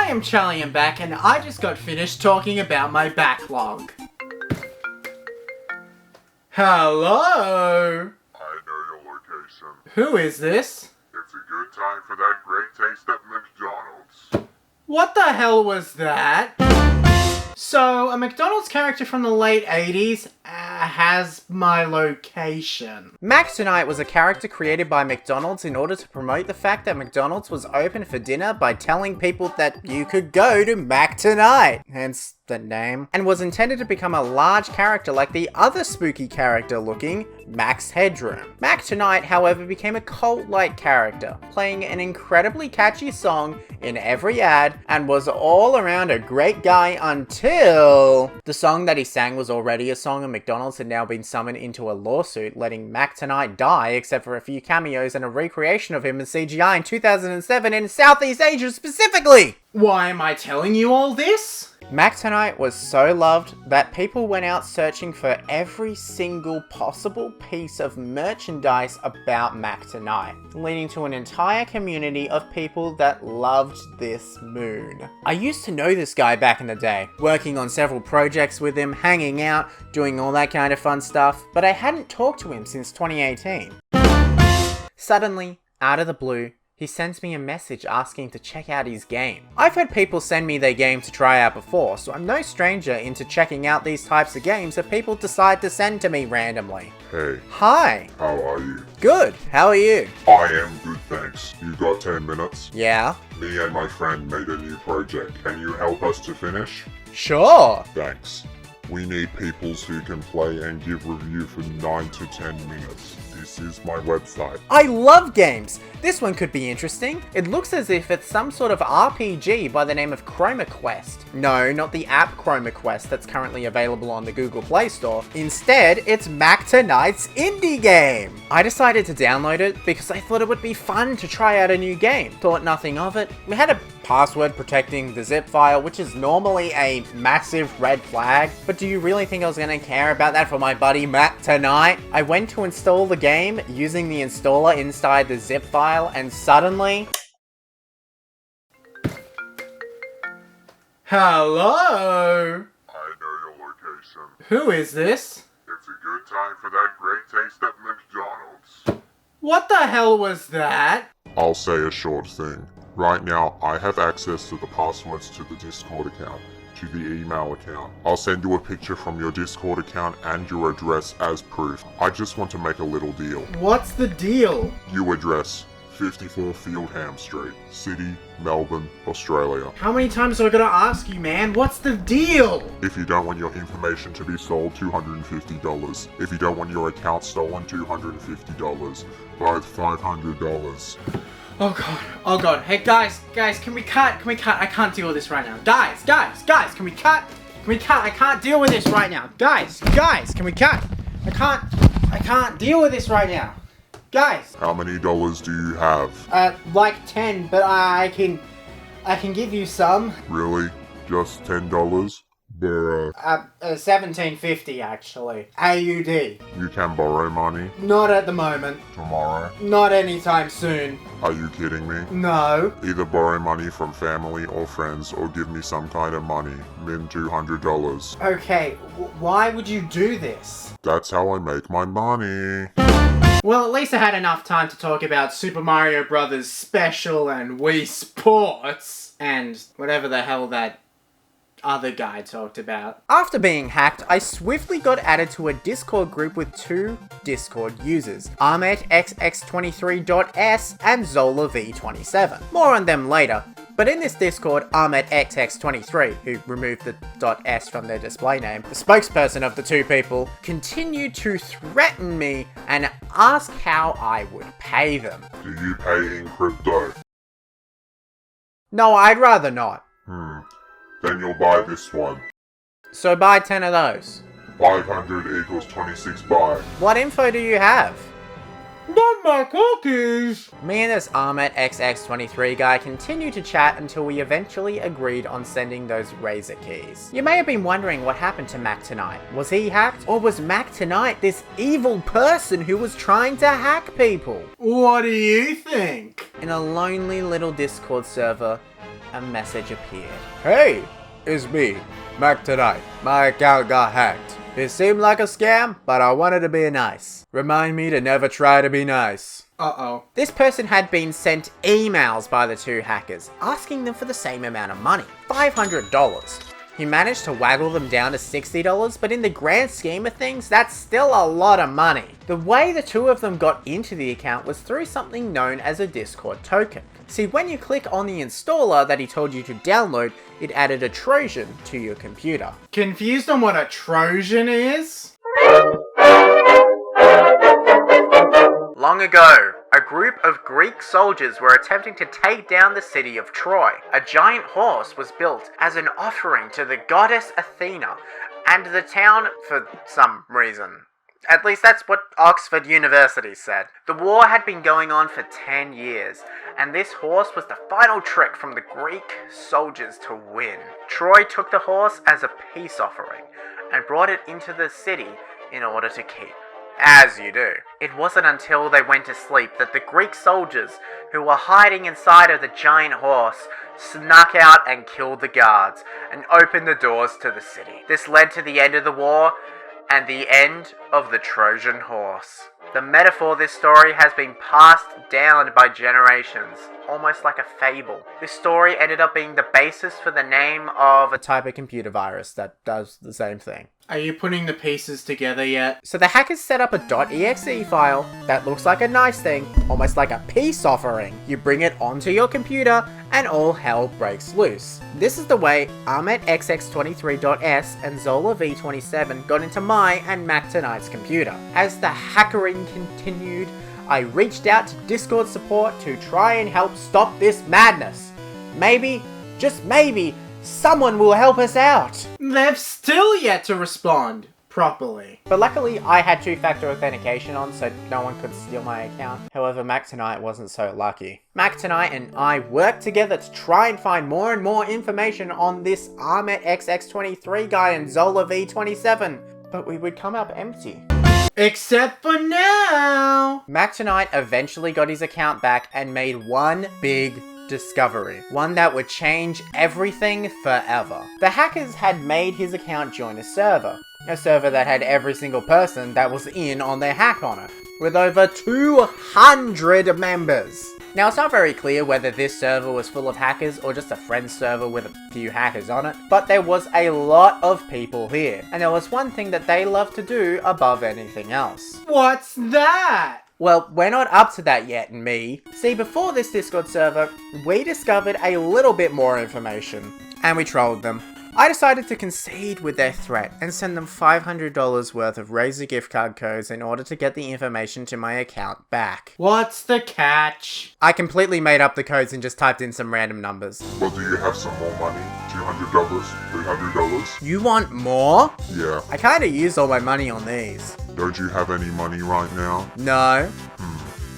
am Charlie and back, and I just got finished talking about my backlog. Hello? I know your location. Who is this? It's a good time for that great taste at McDonald's. What the hell was that? So, a McDonald's character from the late 80s has my location. Mac Tonight was a character created by McDonald's in order to promote the fact that McDonald's was open for dinner by telling people that you could go to Mac Tonight, hence the name, and was intended to become a large character like the other spooky character looking Max Headroom. Mac Tonight, however, became a cult-like character, playing an incredibly catchy song in every ad and was all around a great guy until the song that he sang was already a song and McDonald's had now been summoned into a lawsuit, letting Mac Tonight die except for a few cameos and a recreation of him in CGI in 2007 in Southeast Asia specifically. Why am I telling you all this? Mac Tonight was so loved that people went out searching for every single possible piece of merchandise about Mac Tonight, leading to an entire community of people that loved this moon. I used to know this guy back in the day, working on several projects with him, hanging out, doing all that kind of fun stuff, but I hadn't talked to him since 2018. Suddenly, out of the blue, he sends me a message asking to check out his game. I've had people send me their game to try out before, so I'm no stranger into checking out these types of games that people decide to send to me randomly. Hey. Hi. How are you? Good. How are you? I am good, thanks. You got 10 minutes? Yeah. Me and my friend made a new project. Can you help us to finish? Sure. Thanks. We need peoples who can play and give review for 9 to 10 minutes. This is my website. I love games! This one could be interesting. It looks as if it's some sort of RPG by the name of Chroma Quest. No, not the app Chroma Quest that's currently available on the Google Play Store. Instead, it's Mac Tonight's indie game. I decided to download it because I thought it would be fun to try out a new game. Thought nothing of it. We had a password protecting the zip file, which is normally a massive red flag. But do you really think I was going to care about that for my buddy Mac Tonight? I went to install the game using the installer inside the zip file, and suddenly... Hello? I know your location. Who is this? It's a good time for that great taste at McDonald's. What the hell was that? I'll say a short thing. Right now, I have access to the passwords to the Discord account, to the email account. I'll send you a picture from your Discord account and your address as proof. I just want to make a little deal. What's the deal? Your address, 54 Fieldham Street, City, Melbourne, Australia. How many times am I gonna ask you, man? What's the deal? If you don't want your information to be sold, $250. If you don't want your account stolen, $250. Both $500. Oh god. Hey guys, can we cut? I can't deal with this right now. Guys, can we cut? I can't deal with this right now. Guys, can we cut? I can't deal with this right now. Guys. How many dollars do you have? Like 10, but I can give you some. Really? Just $10? But, $17.50 actually. AUD. you can borrow money Not at the moment. tomorrow? Not anytime soon. Are you kidding me? No. Either borrow money from family or friends or give me some kind of money, min $200. Okay, why would you do this? That's how I make my money. Well, at least I had enough time to talk about Super Mario Bros. Special and Wii Sports and whatever the hell that other guy talked about. After being hacked, I swiftly got added to a Discord group with two Discord users, AhmetXX23.S and ZolaV27. More on them later. But in this Discord, AhmetXX23, who removed the .s from their display name, the spokesperson of the two people, continued to threaten me and ask how I would pay them. Do you pay in crypto? No, I'd rather not. Then you'll buy this one. So buy 10 of those. 500 equals 26 buy. What info do you have? Not my cookies! Me and this AhmetXX23 guy continued to chat until we eventually agreed on sending those Razer keys. You may have been wondering what happened to Mac Tonight. Was he hacked? Or was Mac Tonight this evil person who was trying to hack people? What do you think? In a lonely little Discord server, a message appeared. Hey, it's me, Mac Tonight. My account got hacked. It seemed like a scam, but I wanted to be nice. Remind me to never try to be nice. Uh-oh. This person had been sent emails by the two hackers, asking them for the same amount of money, $500. He managed to waggle them down to $60, but in the grand scheme of things, that's still a lot of money. The way the two of them got into the account was through something known as a Discord token. See, when you click on the installer that he told you to download, it added a Trojan to your computer. Confused on what a Trojan is? Long ago, a group of Greek soldiers were attempting to take down the city of Troy. A giant horse was built as an offering to the goddess Athena and the town for some reason. At least that's what Oxford University said. The war had been going on for 10 years, and this horse was the final trick from the Greek soldiers to win. Troy took the horse as a peace offering and brought it into the city in order to keep. As you do. It wasn't until they went to sleep that the Greek soldiers, who were hiding inside of the giant horse, snuck out and killed the guards and opened the doors to the city. This led to the end of the war and the end of the Trojan horse. The metaphor of this story has been passed down by generations, almost like a fable. This story ended up being the basis for the name of a type of computer virus that does the same thing. Are you putting the pieces together yet? So the hackers set up a .exe file that looks like a nice thing, almost like a peace offering. You bring it onto your computer and all hell breaks loose. This is the way ArmetXX23.s and Zola V27 got into my and Mac Tonight's computer. As the hackering continued, I reached out to Discord support to try and help stop this madness. Maybe, just maybe, someone will help us out. They've still yet to respond properly. But luckily, I had two-factor authentication on, so no one could steal my account. However, Mac Tonight wasn't so lucky. Mac Tonight and I worked together to try and find more and more information on this ArmetXX23 guy and Zola V27, but we would come up empty. Except for now! Mac Tonight eventually got his account back and made one big discovery. One that would change everything forever. The hackers had made his account join a server that had every single person that was in on their hack on it, with over 200 members. Now, it's not very clear whether this server was full of hackers or just a friend server with a few hackers on it, but there was a lot of people here, and there was one thing that they loved to do above anything else. What's that? Well, we're not up to that yet, me. See, before this Discord server, we discovered a little bit more information, and we trolled them. I decided to concede with their threat and send them $500 worth of Razer gift card codes in order to get the information to my account back. What's the catch? I completely made up the codes and just typed in some random numbers. Well, do you have some more money? $200? $300? You want more? Yeah. I kinda used all my money on these. Don't you have any money right now? No.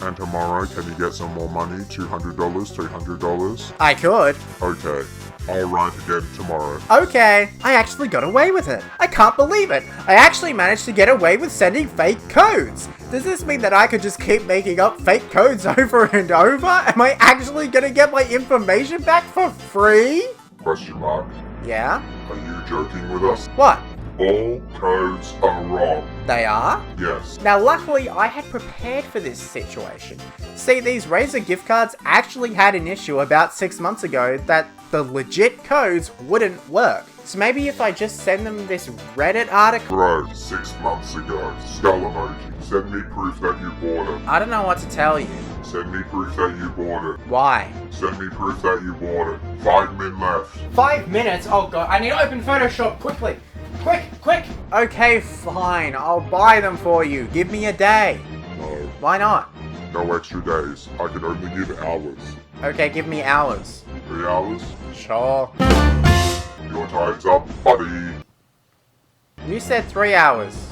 And tomorrow, can you get some more money? $200? $300? I could. Okay. I'll write again tomorrow. Okay, I actually got away with it. I can't believe it. I actually managed to get away with sending fake codes. Does this mean that I could just keep making up fake codes over and over? Am I actually gonna get my information back for free? Question mark. Yeah? Are you joking with us? What? All codes are wrong. They are? Yes. Now luckily I had prepared for this situation. See, these Razer gift cards actually had an issue about 6 months ago that the legit codes wouldn't work. So maybe if I just send them this Reddit article... Bro, 6 months ago. Skull emoji. Send me proof that you bought it. I don't know what to tell you. Send me proof that you bought it. Why? Send me proof that you bought it. 5 min left. 5 minutes? Oh god, I need to open Photoshop quickly. Quick! Okay, fine. I'll buy them for you. Give me a day. No. Why not? No extra days. I can only give hours. Okay, give me hours. 3 hours? Sure. Your time's up, buddy. You said 3 hours.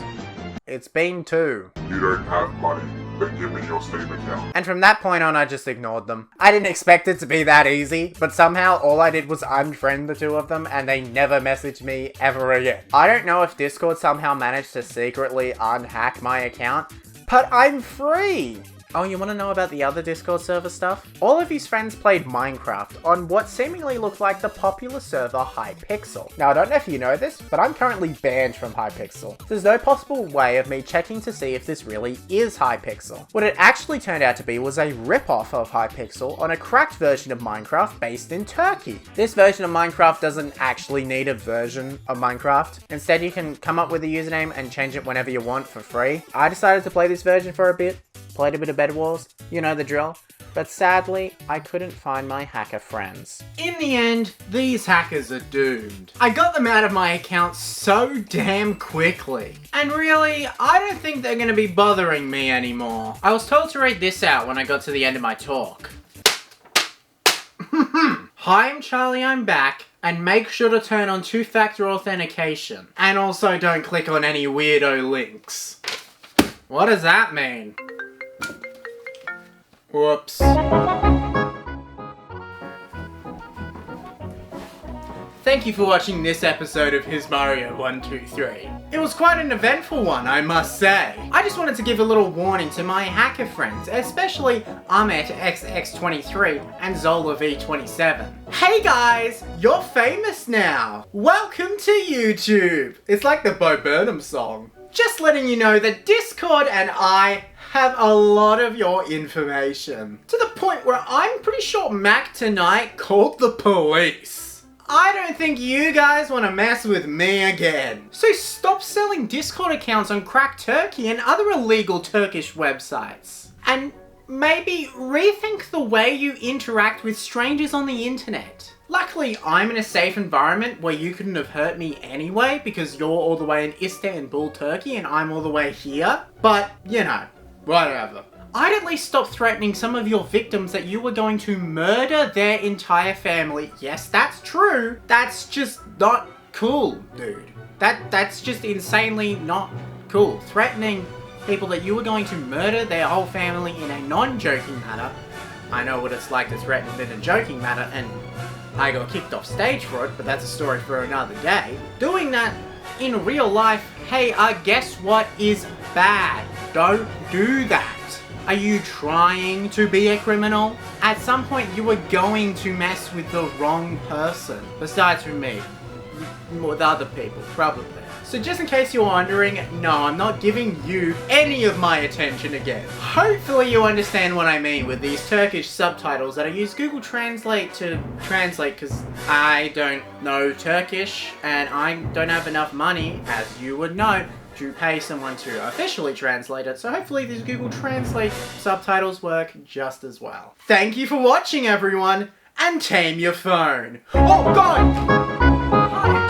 It's been 2. You don't have money. Then give me your Steam account. And from that point on, I just ignored them. I didn't expect it to be that easy, but somehow all I did was unfriend the two of them and they never messaged me ever again. I don't know if Discord somehow managed to secretly unhack my account, but I'm free! Oh, you want to know about the other Discord server stuff? All of his friends played Minecraft on what seemingly looked like the popular server Hypixel. Now, I don't know if you know this, but I'm currently banned from Hypixel. There's no possible way of me checking to see if this really is Hypixel. What it actually turned out to be was a rip-off of Hypixel on a cracked version of Minecraft based in Turkey. This version of Minecraft doesn't actually need a version of Minecraft. Instead, you can come up with a username and change it whenever you want for free. I decided to play this version for a bit, played a bit of Bed Wars, you know the drill. But sadly, I couldn't find my hacker friends. In the end, these hackers are doomed. I got them out of my account so damn quickly. And really, I don't think they're gonna be bothering me anymore. I was told to read this out when I got to the end of my talk. Hi, I'm Charlie, I'm back. And make sure to turn on two-factor authentication. And also don't click on any weirdo links. What does that mean? Whoops. Thank you for watching this episode of His Mario 123. It was quite an eventful one, I must say. I just wanted to give a little warning to my hacker friends, especially AmetXX23 and ZolaV27. Hey guys, you're famous now. Welcome to YouTube. It's like the Bo Burnham song. Just letting you know that Discord and I have a lot of your information. To the point where I'm pretty sure Mac tonight called the police. I don't think you guys want to mess with me again. So stop selling Discord accounts on Crack Turkey and other illegal Turkish websites. And maybe rethink the way you interact with strangers on the internet. Luckily, I'm in a safe environment where you couldn't have hurt me anyway because you're all the way in Istanbul, Turkey, and I'm all the way here. But, you know, whatever. I'd at least stop threatening some of your victims that you were going to murder their entire family. Yes, that's true. That's just not cool, dude. That's just insanely not cool. Threatening people that you were going to murder their whole family in a non-joking manner. I know what it's like to threaten in a joking manner, and I got kicked off stage for it, but that's a story for another day. Doing that in real life, hey, guess what is bad? Don't do that. Are you trying to be a criminal? At some point you were going to mess with the wrong person. Besides from me. With other people, probably. So just in case you're wondering, no, I'm not giving you any of my attention again. Hopefully you understand what I mean with these Turkish subtitles that I use Google Translate to translate because I don't know Turkish and I don't have enough money, as you would know, to pay someone to officially translate it. So hopefully these Google Translate subtitles work just as well. Thank you for watching, everyone, and tame your phone. Oh God!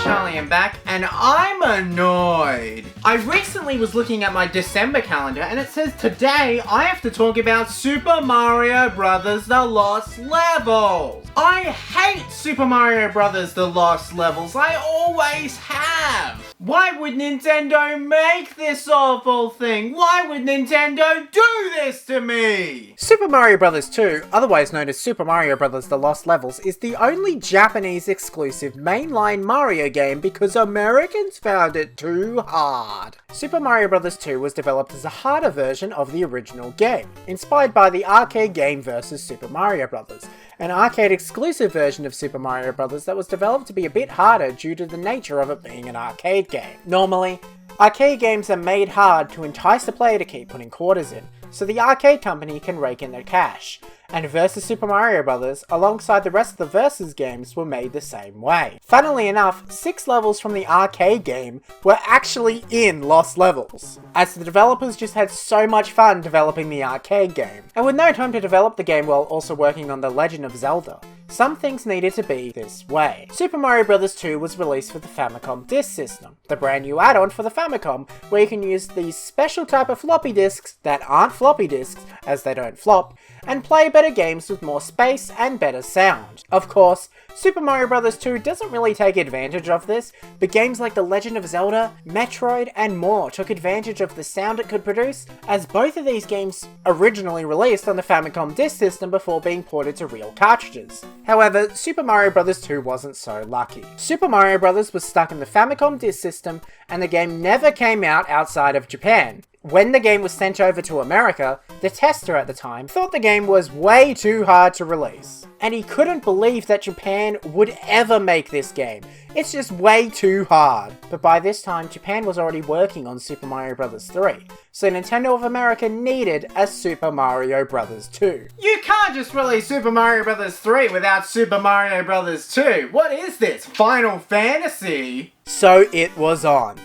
Charlie, I'm back, and I'm annoyed. I recently was looking at my December calendar, and it says today I have to talk about Super Mario Bros. The Lost Levels. I hate Super Mario Bros. The Lost Levels. I always have. Why would Nintendo make this awful thing? Why would Nintendo do this to me? Super Mario Bros. 2, otherwise known as Super Mario Bros. The Lost Levels, is the only Japanese exclusive mainline Mario game because Americans found it too hard. Super Mario Bros. 2 was developed as a harder version of the original game, inspired by the arcade game vs. Super Mario Bros., an arcade exclusive version of Super Mario Bros. That was developed to be a bit harder due to the nature of it being an arcade game. Normally, arcade games are made hard to entice the player to keep putting quarters in, so the arcade company can rake in their cash. And Versus Super Mario Bros., alongside the rest of the Versus games, were made the same way. Funnily enough, 6 levels from the arcade game were actually in Lost Levels, as the developers just had so much fun developing the arcade game. And with no time to develop the game while also working on The Legend of Zelda, some things needed to be this way. Super Mario Bros. 2 was released for the Famicom Disk System, the brand new add-on for the Famicom, where you can use these special type of floppy disks that aren't floppy disks, as they don't flop, and play better games with more space and better sound. Of course, Super Mario Bros. 2 doesn't really take advantage of this, but games like The Legend of Zelda, Metroid, and more took advantage of the sound it could produce, as both of these games originally released on the Famicom Disk System before being ported to real cartridges. However, Super Mario Bros. 2 wasn't so lucky. Super Mario Bros. Was stuck in the Famicom Disk System, and the game never came out outside of Japan. When the game was sent over to America, the tester at the time thought the game was way too hard to release. And he couldn't believe that Japan would ever make this game. It's just way too hard. But by this time, Japan was already working on Super Mario Bros. 3, so Nintendo of America needed a Super Mario Bros. 2. You can't just release Super Mario Bros. 3 without Super Mario Bros. 2. What is this, Final Fantasy? So it was on.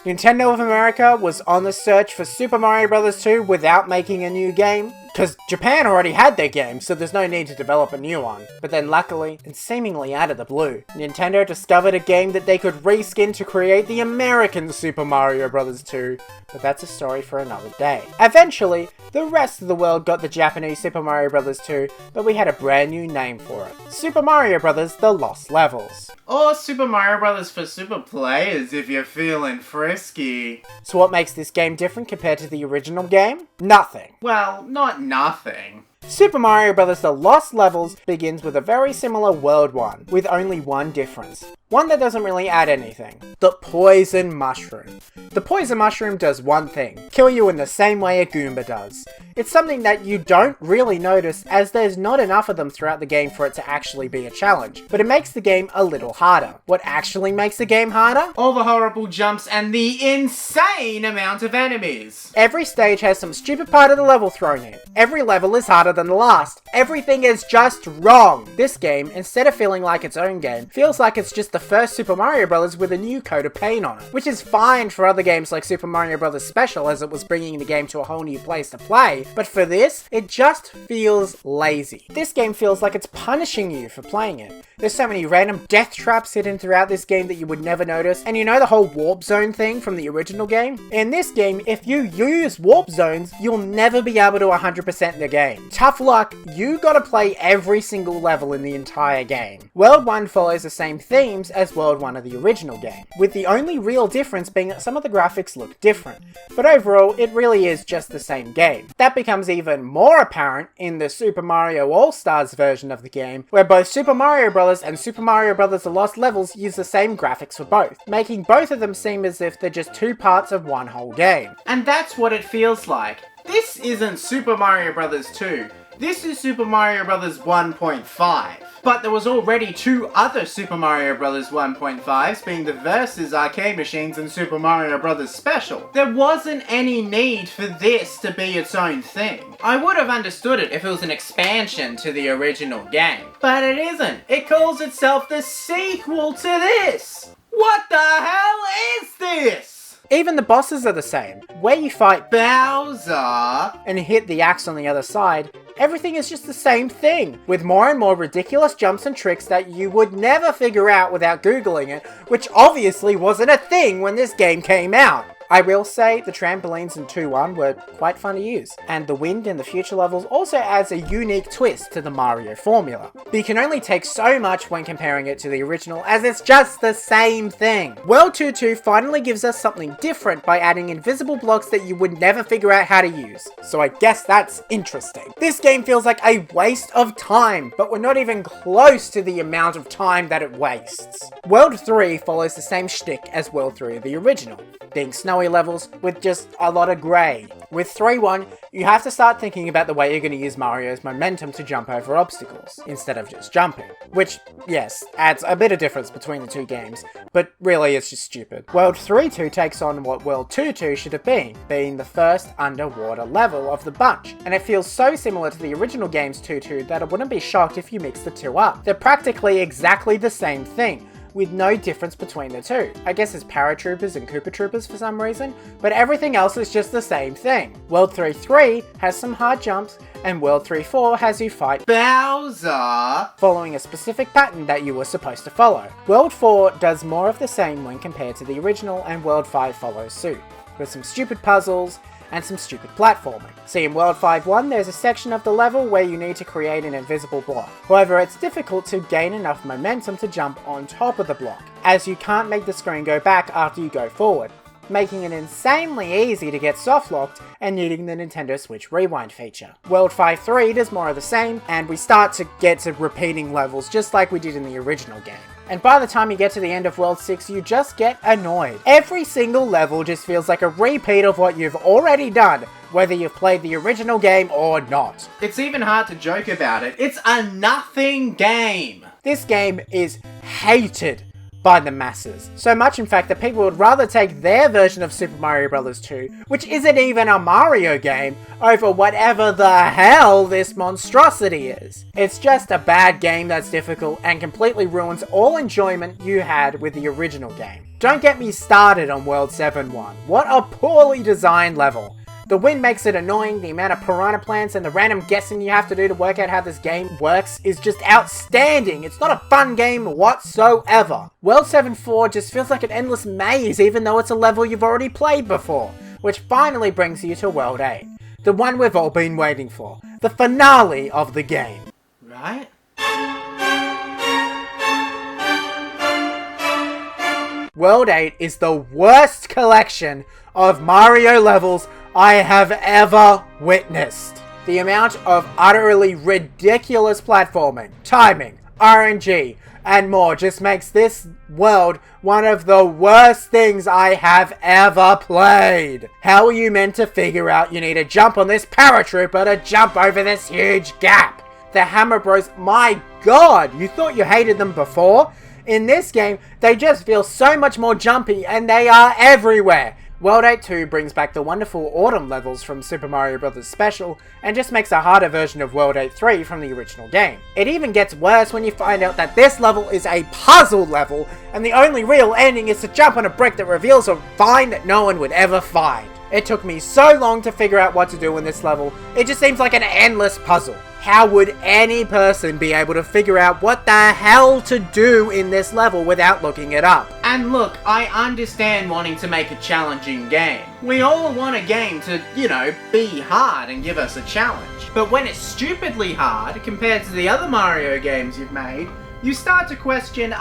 Nintendo of America was on the search for Super Mario Bros. 2 without making a new game, because Japan already had their game, so there's no need to develop a new one. But then luckily, and seemingly out of the blue, Nintendo discovered a game that they could reskin to create the American Super Mario Bros. 2, but that's a story for another day. Eventually, the rest of the world got the Japanese Super Mario Bros. 2, but we had a brand new name for it. Super Mario Bros. The Lost Levels. Or Super Mario Bros. For super players if you're feeling frisky. So what makes this game different compared to the original game? Nothing. Well, not nothing. Super Mario Bros. The Lost Levels begins with a very similar World 1, with only one difference. One that doesn't really add anything. The Poison Mushroom. The Poison Mushroom does one thing. Kill you in the same way a Goomba does. It's something that you don't really notice as there's not enough of them throughout the game for it to actually be a challenge. But it makes the game a little harder. What actually makes the game harder? All the horrible jumps and the insane amount of enemies. Every stage has some stupid part of the level thrown in. Every level is harder than the last. Everything is just wrong. This game, instead of feeling like its own game, feels like it's just the first Super Mario Bros. With a new coat of paint on it, which is fine for other games like Super Mario Bros. Special, as it was bringing the game to a whole new place to play, but for this, it just feels lazy. This game feels like it's punishing you for playing it. There's so many random death traps hidden throughout this game that you would never notice, and you know the whole warp zone thing from the original game? In this game, if you use warp zones, you'll never be able to 100% the game. Tough luck, you gotta play every single level in the entire game. World 1 follows the same themes as World 1 of the original game, with the only real difference being that some of the graphics look different, but overall it really is just the same game. That becomes even more apparent in the Super Mario All-Stars version of the game, where both Super Mario Bros. And Super Mario Bros. The Lost Levels use the same graphics for both, making both of them seem as if they're just two parts of one whole game. And that's what it feels like. This isn't Super Mario Bros. 2. This is Super Mario Bros. 1.5. But there was already two other Super Mario Bros. 1.5s, being the Versus arcade machines and Super Mario Bros. Special. There wasn't any need for this to be its own thing. I would have understood it if it was an expansion to the original game. But it isn't. It calls itself the sequel to this. What the hell is this? Even the bosses are the same. Where you fight Bowser and hit the axe on the other side, everything is just the same thing, with more and more ridiculous jumps and tricks that you would never figure out without Googling it, which obviously wasn't a thing when this game came out. I will say the trampolines in 2-1 were quite fun to use, and the wind in the future levels also adds a unique twist to the Mario formula. But you can only take so much when comparing it to the original, as it's just the same thing. World 2 finally gives us something different by adding invisible blocks that you would never figure out how to use, so I guess that's interesting. This game feels like a waste of time, but we're not even close to the amount of time that it wastes. World 3 follows the same shtick as World 3 of the original, being snowy levels with just a lot of grey. With 3-1, you have to start thinking about the way you're going to use Mario's momentum to jump over obstacles, instead of just jumping. Which, yes, adds a bit of difference between the two games, but really it's just stupid. World 3-2 takes on what World 2-2 should have been, being the first underwater level of the bunch, and it feels so similar to the original game's 2-2 that I wouldn't be shocked if you mix the two up. They're practically exactly the same thing, with no difference between the two. I guess it's Paratroopers and Koopa Troopers for some reason, but everything else is just the same thing. World 3-3 has some hard jumps, and World 3-4 has you fight Bowser, following a specific pattern that you were supposed to follow. World 4 does more of the same when compared to the original, and World 5 follows suit, with some stupid puzzles and some stupid platforming. See, in World 5-1, there's a section of the level where you need to create an invisible block. However, it's difficult to gain enough momentum to jump on top of the block, as you can't make the screen go back after you go forward, making it insanely easy to get soft-locked and needing the Nintendo Switch Rewind feature. World 5-3 does more of the same, and we start to get to repeating levels just like we did in the original game. And by the time you get to the end of World 6, you just get annoyed. Every single level just feels like a repeat of what you've already done, whether you've played the original game or not. It's even hard to joke about it. It's a nothing game. This game is hated by the masses. So much in fact that people would rather take their version of Super Mario Bros. 2, which isn't even a Mario game, over whatever the hell this monstrosity is. It's just a bad game that's difficult and completely ruins all enjoyment you had with the original game. Don't get me started on World 7-1. What a poorly designed level. The wind makes it annoying, the amount of piranha plants and the random guessing you have to do to work out how this game works is just outstanding. It's not a fun game whatsoever. World 7-4 just feels like an endless maze even though it's a level you've already played before, which finally brings you to World 8. The one we've all been waiting for. The finale of the game. Right? World 8 is the worst collection of Mario levels I have ever witnessed. The amount of utterly ridiculous platforming, timing, RNG, and more just makes this world one of the worst things I have ever played. How are you meant to figure out you need to jump on this paratrooper to jump over this huge gap? The Hammer Bros, my god, you thought you hated them before? In this game, they just feel so much more jumpy and they are everywhere. World 8 2 brings back the wonderful autumn levels from Super Mario Bros. Special and just makes a harder version of World 8 3 from the original game. It even gets worse when you find out that this level is a puzzle level and the only real ending is to jump on a brick that reveals a find that no one would ever find. It took me so long to figure out what to do in this level, it just seems like an endless puzzle. How would any person be able to figure out what the hell to do in this level without looking it up? And look, I understand wanting to make a challenging game. We all want a game to, be hard and give us a challenge. But when it's stupidly hard compared to the other Mario games you've made, you start to question,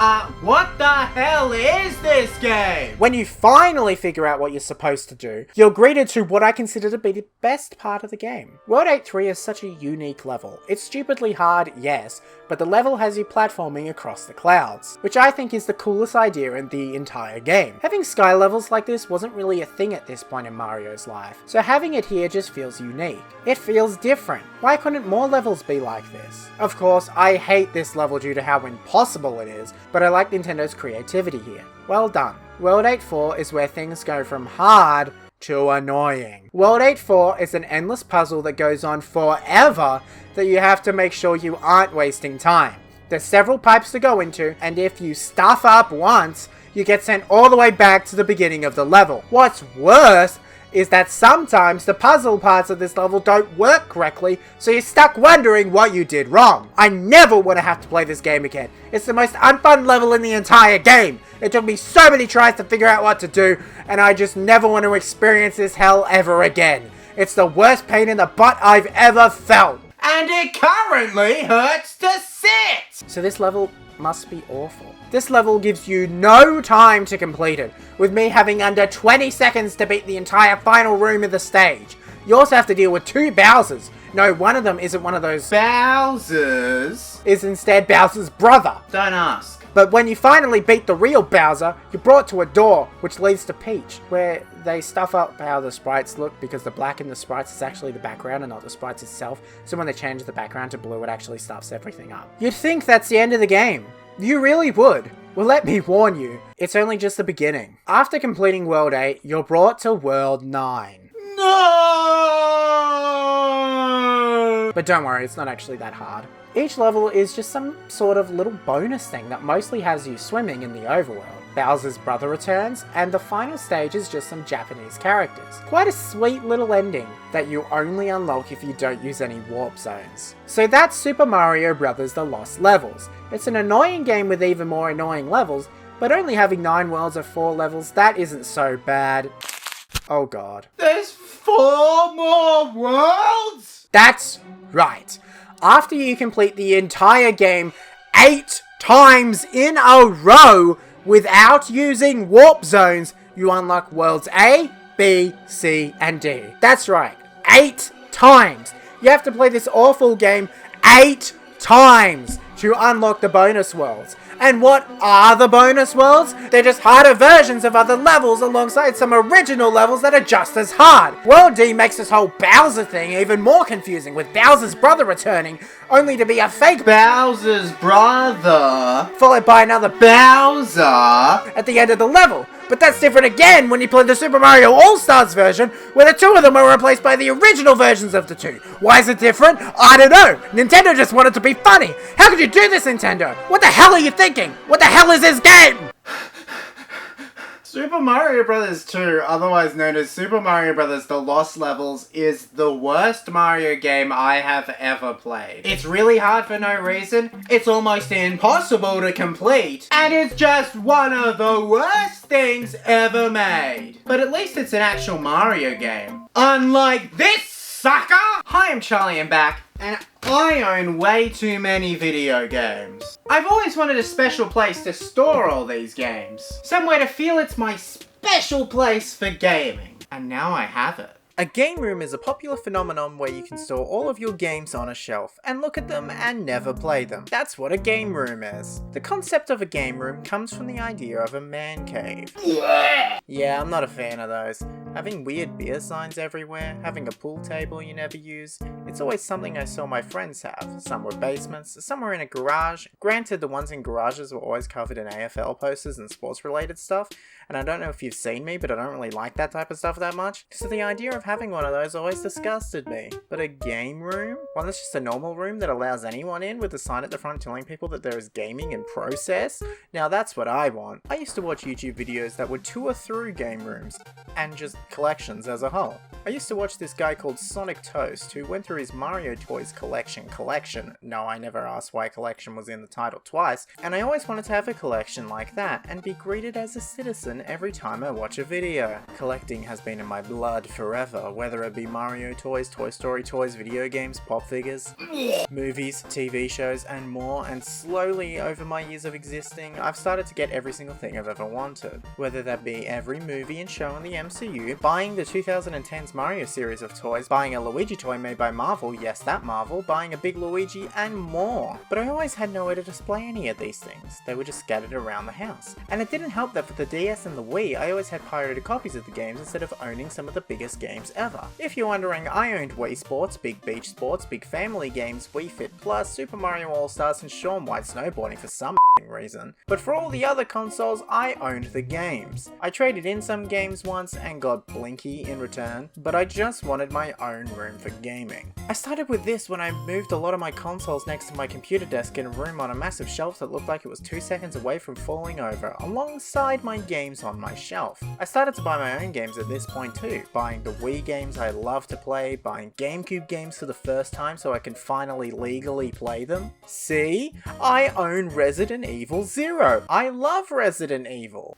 what the hell is this game? When you finally figure out what you're supposed to do, you're greeted to what I consider to be the best part of the game. World 8 3 is such a unique level. It's stupidly hard, yes, but the level has you platforming across the clouds, which I think is the coolest idea in the entire game. Having sky levels like this wasn't really a thing at this point in Mario's life, so having it here just feels unique. It feels different. Why couldn't more levels be like this? Of course, I hate this level due to how impossible it is, but I like Nintendo's creativity here. Well done. World 8 4 is where things go from hard to annoying. World 8 4 is an endless puzzle that goes on forever that you have to make sure you aren't wasting time. There's several pipes to go into, and if you stuff up once, you get sent all the way back to the beginning of the level. What's worse is that sometimes the puzzle parts of this level don't work correctly, so you're stuck wondering what you did wrong. I never want to have to play this game again. It's the most unfun level in the entire game. It took me so many tries to figure out what to do, and I just never want to experience this hell ever again. It's the worst pain in the butt I've ever felt. And it currently hurts to sit! So this level must be awful. This level gives you no time to complete it, with me having under 20 seconds to beat the entire final room of the stage. You also have to deal with two Bowsers. No, one of them isn't one of those Bowsers, is instead Bowser's brother. Don't ask. But when you finally beat the real Bowser, you're brought to a door, which leads to Peach, where they stuff up how the sprites look because the black in the sprites is actually the background and not the sprites itself. So when they change the background to blue, it actually stuffs everything up. You'd think that's the end of the game. You really would. Well, let me warn you, it's only just the beginning. After completing World 8, you're brought to World 9. No! But don't worry, it's not actually that hard. Each level is just some sort of little bonus thing that mostly has you swimming in the overworld. Bowser's brother returns, and the final stage is just some Japanese characters. Quite a sweet little ending that you only unlock if you don't use any warp zones. So that's Super Mario Bros. The Lost Levels. It's an annoying game with even more annoying levels, but only having 9 worlds of 4 levels, that isn't so bad. Oh god. There's 4 more worlds?! That's right. After you complete the entire game 8 times in a row without using warp zones, you unlock worlds A, B, C, and D. That's right, 8 times. You have to play this awful game 8 times to unlock the bonus worlds. And what are the bonus worlds? They're just harder versions of other levels alongside some original levels that are just as hard. World D makes this whole Bowser thing even more confusing, with Bowser's brother returning, only to be a fake Bowser's brother, followed by another Bowser. at the end of the level. But that's different again when you play the Super Mario All-Stars version, where the two of them were replaced by the original versions of the two. Why is it different? I don't know. Nintendo just wanted to be funny. How could you do this, Nintendo? What the hell are you thinking? What the hell is this game? Super Mario Bros. 2, otherwise known as Super Mario Bros. The Lost Levels, is the worst Mario game I have ever played. It's really hard for no reason, it's almost impossible to complete, and it's just one of the worst things ever made. But at least it's an actual Mario game. Unlike this sucker! Hi, I'm Charlie, I'm back, and I own way too many video games. I've always wanted a special place to store all these games. Somewhere to feel it's my special place for gaming. And now I have it. A game room is a popular phenomenon where you can store all of your games on a shelf and look at them and never play them. That's what a game room is. The concept of a game room comes from the idea of a man cave. Yeah, I'm not a fan of those. Having weird beer signs everywhere, having a pool table you never use, it's always something I saw my friends have. Some were basements, some were in a garage. Granted, the ones in garages were always covered in AFL posters and sports related stuff, and I don't know if you've seen me, but I don't really like that type of stuff that much, so the idea of having one of those always disgusted me. But a game room? One that's just a normal room that allows anyone in with a sign at the front telling people that there is gaming in process? Now that's what I want. I used to watch YouTube videos that would tour through game rooms, and just collections as a whole. I used to watch this guy called Sonic Toast, who went through his Mario Toys collection. No, I never asked why collection was in the title twice, and I always wanted to have a collection like that, and be greeted as a citizen every time I watch a video. Collecting has been in my blood forever, whether it be Mario toys, Toy Story toys, video games, pop figures, movies, TV shows, and more, and slowly over my years of existing, I've started to get every single thing I've ever wanted. Whether that be every movie and show in the MCU, buying the 2010's Mario series of toys, buying a Luigi toy made by Marvel, yes that Marvel, buying a big Luigi, and more. But I always had nowhere to display any of these things. They were just scattered around the house. And it didn't help that for the DS and the Wii, I always had pirated copies of the games instead of owning some of the biggest games ever. If you're wondering, I owned Wii Sports, Big Beach Sports, Big Family Games, Wii Fit Plus, Super Mario All-Stars, and Shaun White Snowboarding for some reason. But for all the other consoles, I owned the games. I traded in some games once and got Blinky in return, but I just wanted my own room for gaming. I started with this when I moved a lot of my consoles next to my computer desk in a room on a massive shelf that looked like it was 2 seconds away from falling over, alongside my games on my shelf. I started to buy my own games at this point too, buying the Wii games I love to play, buying GameCube games for the first time so I can finally legally play them. See? I own Resident Evil 0. I love Resident Evil.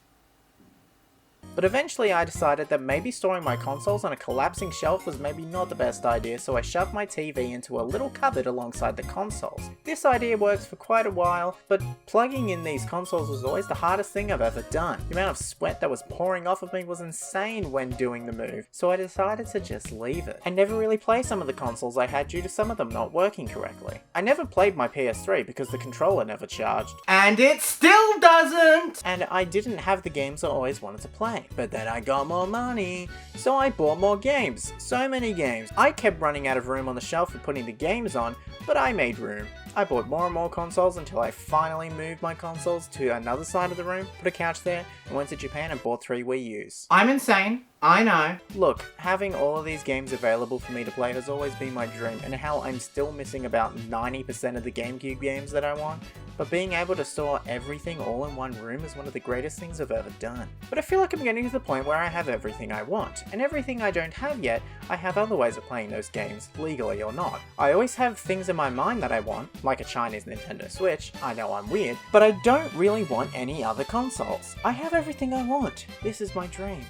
But eventually I decided that maybe storing my consoles on a collapsing shelf was maybe not the best idea, so I shoved my TV into a little cupboard alongside the consoles. This idea worked for quite a while, but plugging in these consoles was always the hardest thing I've ever done. The amount of sweat that was pouring off of me was insane when doing the move, so I decided to just leave it. I never really played some of the consoles I had due to some of them not working correctly. I never played my PS3 because the controller never charged. And it still doesn't! And I didn't have the games I always wanted to play. But then I got more money, so I bought more games. So many games. I kept running out of room on the shelf for putting the games on, but I made room. I bought more and more consoles until I finally moved my consoles to another side of the room, put a couch there, and went to Japan and bought 3 Wii U's. I'm insane. I know. Look, having all of these games available for me to play has always been my dream, and hell, I'm still missing about 90% of the GameCube games that I want, but being able to store everything all in one room is one of the greatest things I've ever done. But I feel like I'm getting to the point where I have everything I want, and everything I don't have yet, I have other ways of playing those games, legally or not. I always have things in my mind that I want, like a Chinese Nintendo Switch, I know I'm weird, but I don't really want any other consoles. I have everything I want. This is my dream.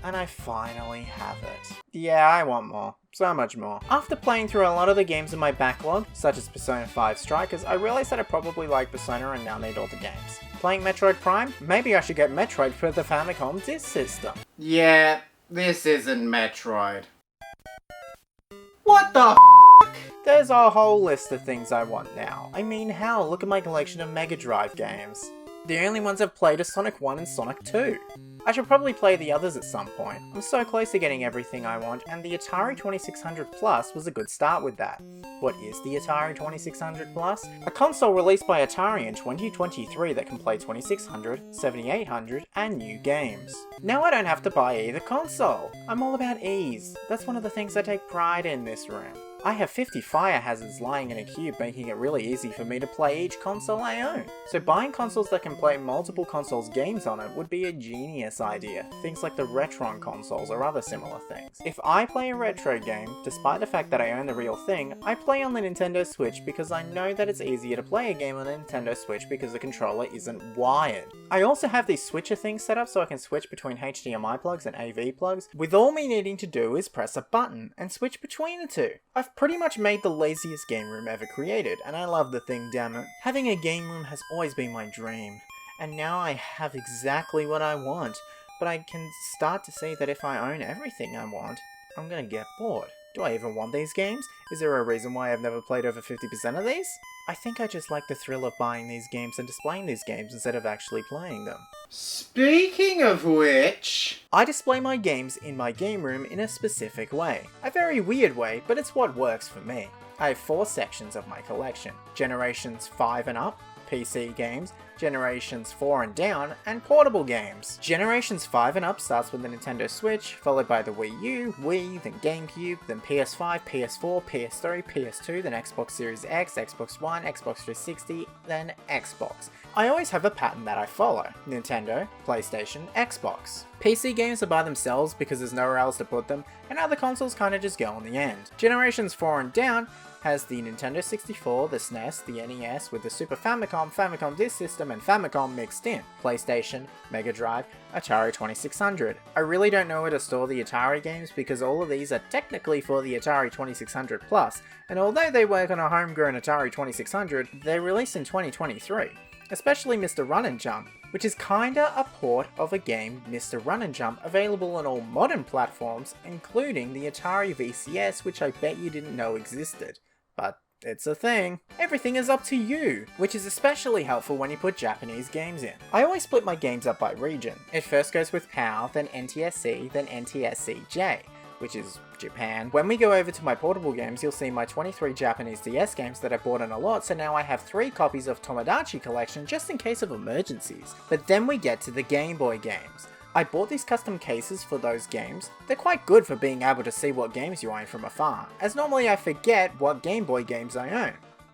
And I finally have it. Yeah, I want more. So much more. After playing through a lot of the games in my backlog, such as Persona 5 Strikers, I realized that I probably like Persona and now need all the games. Playing Metroid Prime? Maybe I should get Metroid for the Famicom Disk System. Yeah, this isn't Metroid. What the There's a whole list of things I want now. I mean, hell, look at my collection of Mega Drive games. The only ones I've played are Sonic 1 and Sonic 2. I should probably play the others at some point. I'm so close to getting everything I want, and the Atari 2600 Plus was a good start with that. What is the Atari 2600 Plus? A console released by Atari in 2023 that can play 2600, 7800, and new games. Now I don't have to buy either console. I'm all about ease. That's one of the things I take pride in this room. I have 50 fire hazards lying in a cube, making it really easy for me to play each console I own. So buying consoles that can play multiple consoles games on it would be a genius idea, things like the Retron consoles or other similar things. If I play a retro game, despite the fact that I own the real thing, I play on the Nintendo Switch because I know that it's easier to play a game on the Nintendo Switch because the controller isn't wired. I also have these switcher things set up so I can switch between HDMI plugs and AV plugs, with all me needing to do is press a button and switch between the two. I've pretty much made the laziest game room ever created, and I love the thing, damn it. Having a game room has always been my dream, and now I have exactly what I want, but I can start to see that if I own everything I want, I'm gonna get bored. Do I even want these games? Is there a reason why I've never played over 50% of these? I think I just like the thrill of buying these games and displaying these games instead of actually playing them. Speaking of which... I display my games in my game room in a specific way. A very weird way, but it's what works for me. I have 4 sections of my collection: Generations 5 and up, PC games, Generations 4 and down, and portable games. Generations 5 and up starts with the Nintendo Switch, followed by the Wii U, Wii, then GameCube, then PS5, PS4, PS3, PS2, then Xbox Series X, Xbox One, Xbox 360, then Xbox. I always have a pattern that I follow: Nintendo, PlayStation, Xbox. PC games are by themselves because there's nowhere else to put them, and other consoles kinda just go on the end. Generations 4 and down has the Nintendo 64, the SNES, the NES with the Super Famicom, Famicom Disk System, and Famicom mixed in, PlayStation, Mega Drive, Atari 2600. I really don't know where to store the Atari games because all of these are technically for the Atari 2600 Plus, and although they work on a homegrown Atari 2600, they released in 2023. Especially Mr. Run and Jump, which is kinda a port of a game, Mr. Run and Jump, available on all modern platforms, including the Atari VCS, which I bet you didn't know existed. But it's a thing. Everything is up to you, which is especially helpful when you put Japanese games in. I always split my games up by region. It first goes with PAL, then NTSC, then NTSC-J, which is Japan. When we go over to my portable games, you'll see my 23 Japanese DS games that I bought in a lot, so now I have 3 copies of Tomodachi Collection just in case of emergencies. But then we get to the Game Boy games. I bought these custom cases for those games. They're quite good for being able to see what games you own from afar, as normally I forget what Game Boy games I own.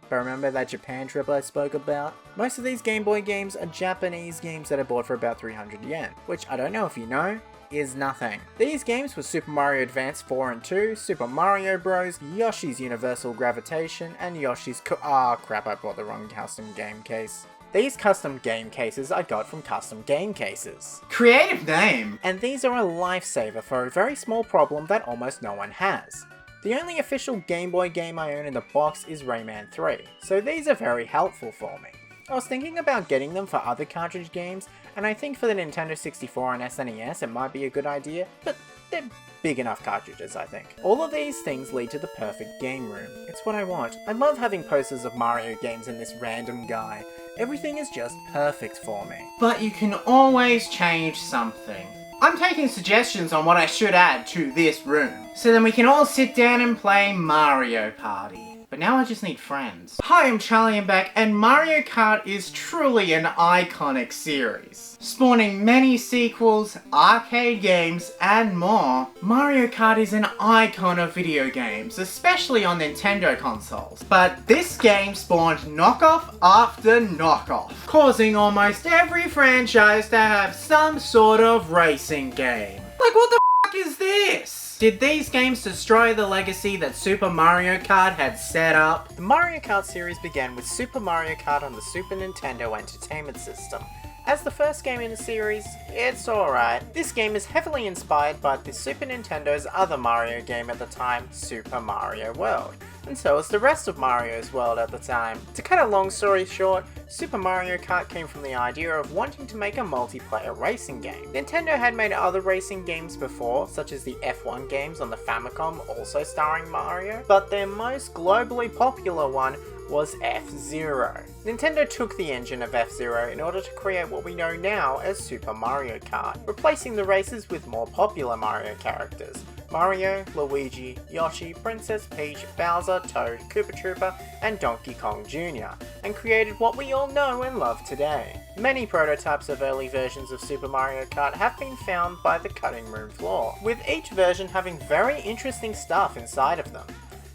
But remember that Japan trip I spoke about? Most of these Game Boy games are Japanese games that I bought for about 300 yen, which I don't know if you know, is nothing. These games were Super Mario Advance 4 and 2, Super Mario Bros, Yoshi's Universal Gravitation, and Yoshi's crap, I bought the wrong custom game case. These custom game cases I got from Custom Game Cases. Creative name! And these are a lifesaver for a very small problem that almost no one has. The only official Game Boy game I own in the box is Rayman 3, so these are very helpful for me. I was thinking about getting them for other cartridge games, and I think for the Nintendo 64 and SNES it might be a good idea, but they're big enough cartridges, I think. All of these things lead to the perfect game room. It's what I want. I love having posters of Mario games in this random guy. Everything is just perfect for me. But you can always change something. I'm taking suggestions on what I should add to this room, so then we can all sit down and play Mario Party. But now I just need friends. Hi, I'm Charlie and Beck, and Mario Kart is truly an iconic series. Spawning many sequels, arcade games, and more, Mario Kart is an icon of video games, especially on Nintendo consoles. But this game spawned knockoff after knockoff, causing almost every franchise to have some sort of racing game. Like, what the f*** is this? Did these games destroy the legacy that Super Mario Kart had set up? The Mario Kart series began with Super Mario Kart on the Super Nintendo Entertainment System. As the first game in the series, it's alright. This game is heavily inspired by the Super Nintendo's other Mario game at the time, Super Mario World. And so is the rest of Mario's World at the time. To cut a long story short, Super Mario Kart came from the idea of wanting to make a multiplayer racing game. Nintendo had made other racing games before, such as the F1 games on the Famicom, also starring Mario, but their most globally popular one was F-Zero. Nintendo took the engine of F-Zero in order to create what we know now as Super Mario Kart, replacing the races with more popular Mario characters. Mario, Luigi, Yoshi, Princess Peach, Bowser, Toad, Koopa Troopa, and Donkey Kong Jr., and created what we all know and love today. Many prototypes of early versions of Super Mario Kart have been found by the cutting room floor, with each version having very interesting stuff inside of them.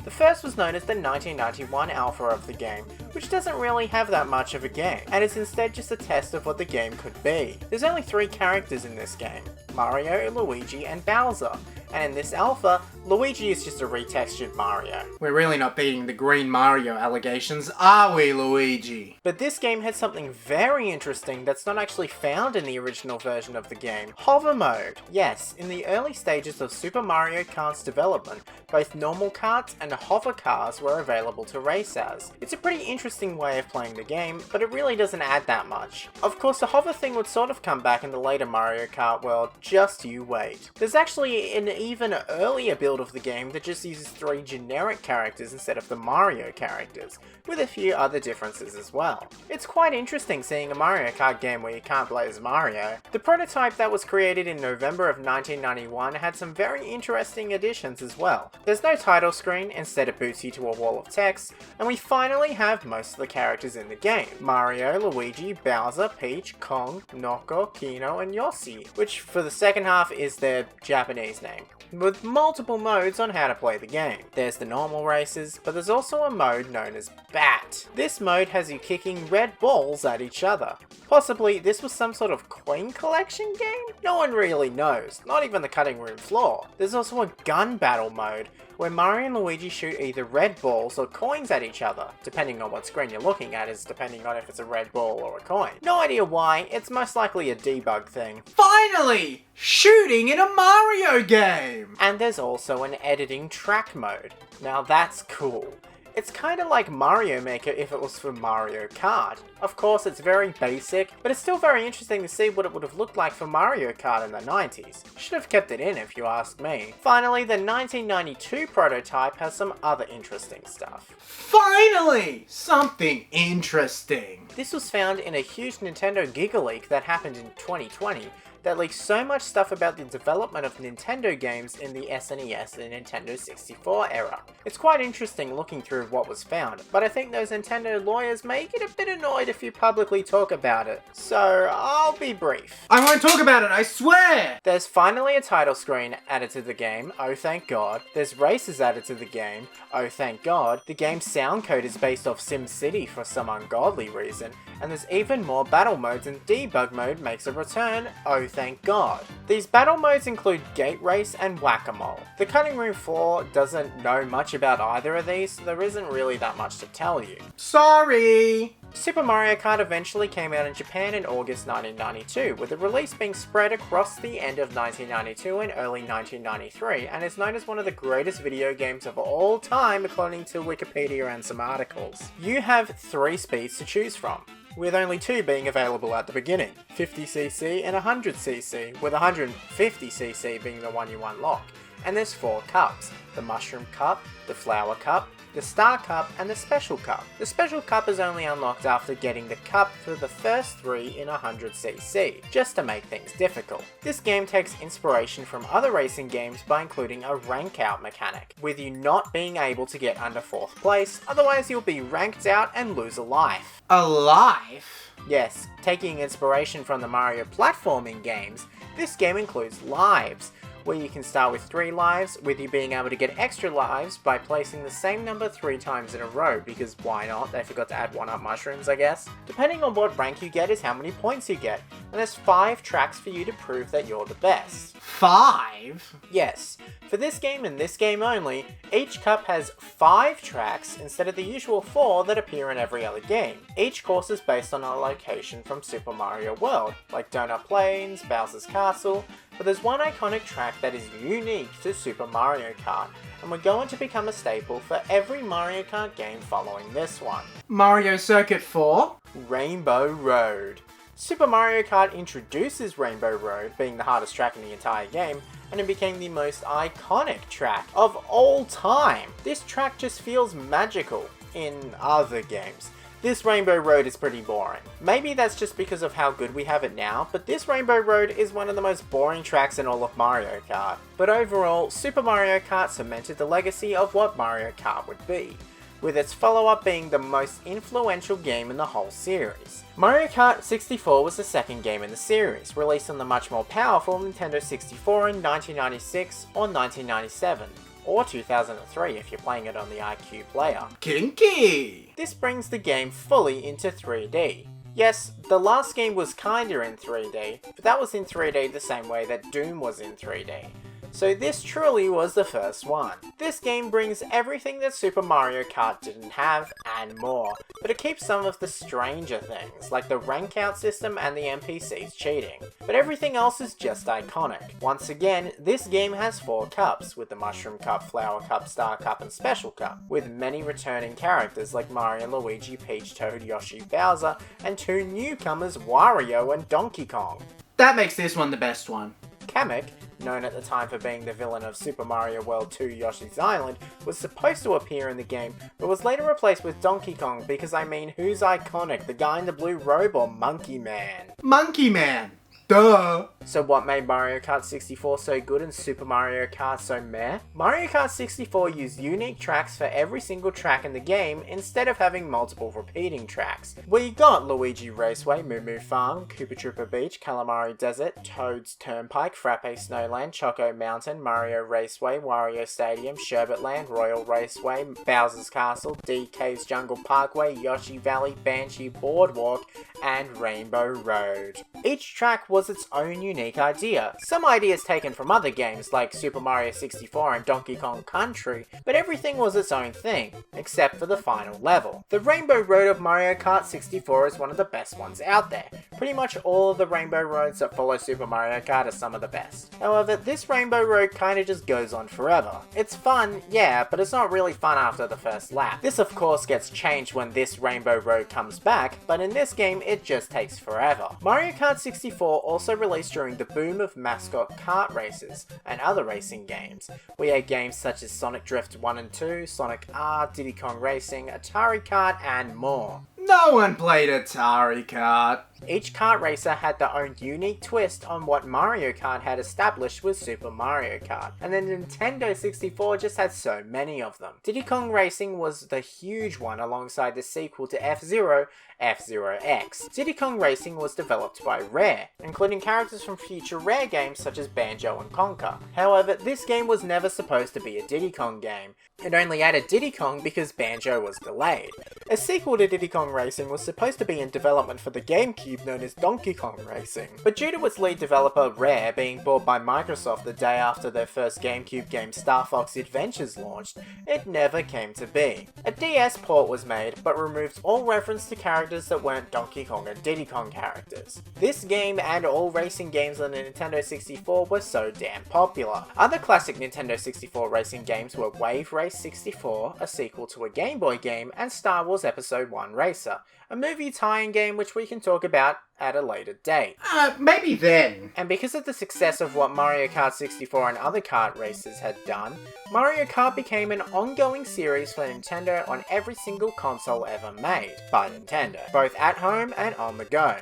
The first was known as the 1991 alpha of the game, which doesn't really have that much of a game, and is instead just a test of what the game could be. There's only 3 characters in this game: Mario, Luigi, and Bowser, and in this alpha, Luigi is just a retextured Mario. We're really not beating the Green Mario allegations, are we, Luigi? But this game had something very interesting that's not actually found in the original version of the game: hover mode. Yes, in the early stages of Super Mario Kart's development, both normal karts and hover cars were available to race as. It's a pretty interesting way of playing the game, but it really doesn't add that much. Of course, the hover thing would sort of come back in the later Mario Kart world, just you wait. There's actually an even earlier build of the game that just uses 3 generic characters instead of the Mario characters, with a few other differences as well. It's quite interesting seeing a Mario Kart game where you can't play as Mario. The prototype that was created in November of 1991 had some very interesting additions as well. There's no title screen, instead it boots you to a wall of text, and we finally have most of the characters in the game: Mario, Luigi, Bowser, Peach, Kong, Noko, Kino, and Yoshi, which for the second half is their Japanese name, with multiple modes on how to play the game. There's the normal races, but there's also a mode known as Bat. This mode has you kicking red balls at each other. Possibly this was some sort of coin collection game? No one really knows, not even the cutting room floor. There's also a gun battle mode, where Mario and Luigi shoot either red balls or coins at each other, depending on what screen you're looking at is depending on if it's a red ball or a coin. No idea why, it's most likely a debug thing. Finally! Shooting in a Mario game! And there's also an editing track mode. Now that's cool. It's kinda like Mario Maker if it was for Mario Kart. Of course, it's very basic, but it's still very interesting to see what it would have looked like for Mario Kart in the 90s. Should have kept it in if you ask me. Finally, the 1992 prototype has some other interesting stuff. Finally! Something interesting! This was found in a huge Nintendo Giga Leak that happened in 2020, that leaked so much stuff about the development of Nintendo games in the SNES and Nintendo 64 era. It's quite interesting looking through what was found, but I think those Nintendo lawyers may get a bit annoyed if you publicly talk about it, so I'll be brief. I won't talk about it, I swear! There's finally a title screen added to the game, oh thank god. There's races added to the game, oh thank god. The game's sound code is based off SimCity for some ungodly reason, and there's even more battle modes, and debug mode makes a return, oh thank god. These battle modes include Gate Race and Whack-A-Mole. The cutting room floor doesn't know much about either of these, so there isn't really that much to tell you. Sorry! Super Mario Kart eventually came out in Japan in August 1992, with the release being spread across the end of 1992 and early 1993, and is known as one of the greatest video games of all time according to Wikipedia and some articles. You have 3 speeds to choose from, with only 2 being available at the beginning, 50cc and 100cc, with 150cc being the one you unlock. And there's 4 cups: the Mushroom Cup, the Flower Cup, the Star Cup, and the Special Cup. The Special Cup is only unlocked after getting the cup for the first 3 in 100cc, just to make things difficult. This game takes inspiration from other racing games by including a rank out mechanic, with you not being able to get under 4th place, otherwise you'll be ranked out and lose a life. A life? Yes, taking inspiration from the Mario platforming games, this game includes lives, where you can start with 3 lives, with you being able to get extra lives by placing the same number 3 times in a row, because why not? They forgot to add 1-up mushrooms, I guess. Depending on what rank you get is how many points you get, and there's 5 tracks for you to prove that you're the best. 5? Yes. For this game and this game only, each cup has 5 tracks instead of the usual 4 that appear in every other game. Each course is based on a location from Super Mario World, like Donut Plains, Bowser's Castle, but there's one iconic track that is unique to Super Mario Kart, and we're going to become a staple for every Mario Kart game following this one. Mario Circuit 4? Rainbow Road. Super Mario Kart introduces Rainbow Road, being the hardest track in the entire game, and it became the most iconic track of all time. This track just feels magical. in other games. This Rainbow Road is pretty boring. Maybe that's just because of how good we have it now, but this Rainbow Road is one of the most boring tracks in all of Mario Kart. But overall, Super Mario Kart cemented the legacy of what Mario Kart would be, with its follow-up being the most influential game in the whole series. Mario Kart 64 was the second game in the series, released on the much more powerful Nintendo 64 in 1996 or 1997. Or 2003 if you're playing it on the iQue player. Kinky! This brings the game fully into 3D. Yes, the last game was kinda in 3D, but that was in 3D the same way that Doom was in 3D. So this truly was the first one. This game brings everything that Super Mario Kart didn't have, and more, but it keeps some of the stranger things, like the rank count system and the NPCs cheating. But everything else is just iconic. Once again, this game has 4 cups, with the Mushroom Cup, Flower Cup, Star Cup, and Special Cup, with many returning characters like Mario, Luigi, Peach, Toad, Yoshi, Bowser, and 2 newcomers, Wario and Donkey Kong. That makes this one the best one. Kamek, known at the time for being the villain of Super Mario World 2 Yoshi's Island, was supposed to appear in the game, but was later replaced with Donkey Kong because who's iconic, the guy in the blue robe or Monkey Man? Monkey Man! Duh! So what made Mario Kart 64 so good and Super Mario Kart so meh? Mario Kart 64 used unique tracks for every single track in the game instead of having multiple repeating tracks. We got Luigi Raceway, Moo Moo Farm, Koopa Troopa Beach, Calamari Desert, Toad's Turnpike, Frappe Snowland, Choco Mountain, Mario Raceway, Wario Stadium, Sherbet Land, Royal Raceway, Bowser's Castle, DK's Jungle Parkway, Yoshi Valley, Banshee Boardwalk, and Rainbow Road. Each track was its own unique idea. Some ideas taken from other games like Super Mario 64 and Donkey Kong Country, but everything was its own thing, except for the final level. The Rainbow Road of Mario Kart 64 is one of the best ones out there. Pretty much all of the Rainbow Roads that follow Super Mario Kart are some of the best. However, this Rainbow Road kinda just goes on forever. It's fun, yeah, but it's not really fun after the first lap. This of course gets changed when this Rainbow Road comes back, but in this game it just takes forever. Mario Kart 64 also released during the boom of mascot kart races and other racing games. We had games such as Sonic Drift 1 and 2, Sonic R, Diddy Kong Racing, Atari Kart, and more. No one played Atari Kart. Each kart racer had their own unique twist on what Mario Kart had established with Super Mario Kart, and the Nintendo 64 just had so many of them. Diddy Kong Racing was the huge one alongside the sequel to F-Zero, F-Zero X. Diddy Kong Racing was developed by Rare, including characters from future Rare games such as Banjo and Conker. However, this game was never supposed to be a Diddy Kong game. It only added Diddy Kong because Banjo was delayed. A sequel to Diddy Kong Racing was supposed to be in development for the GameCube known as Donkey Kong Racing, but due to its lead developer Rare being bought by Microsoft the day after their first GameCube game Star Fox Adventures launched, it never came to be. A DS port was made, but removed all reference to characters that weren't Donkey Kong and Diddy Kong characters. This game and all racing games on the Nintendo 64 were so damn popular. Other classic Nintendo 64 racing games were Wave Race 64, a sequel to a Game Boy game, and Star Wars Episode 1 Racer, a movie tie-in game which we can talk about at a later date. Maybe then. And because of the success of what Mario Kart 64 and other kart races had done, Mario Kart became an ongoing series for Nintendo on every single console ever made by Nintendo, both at home and on the go.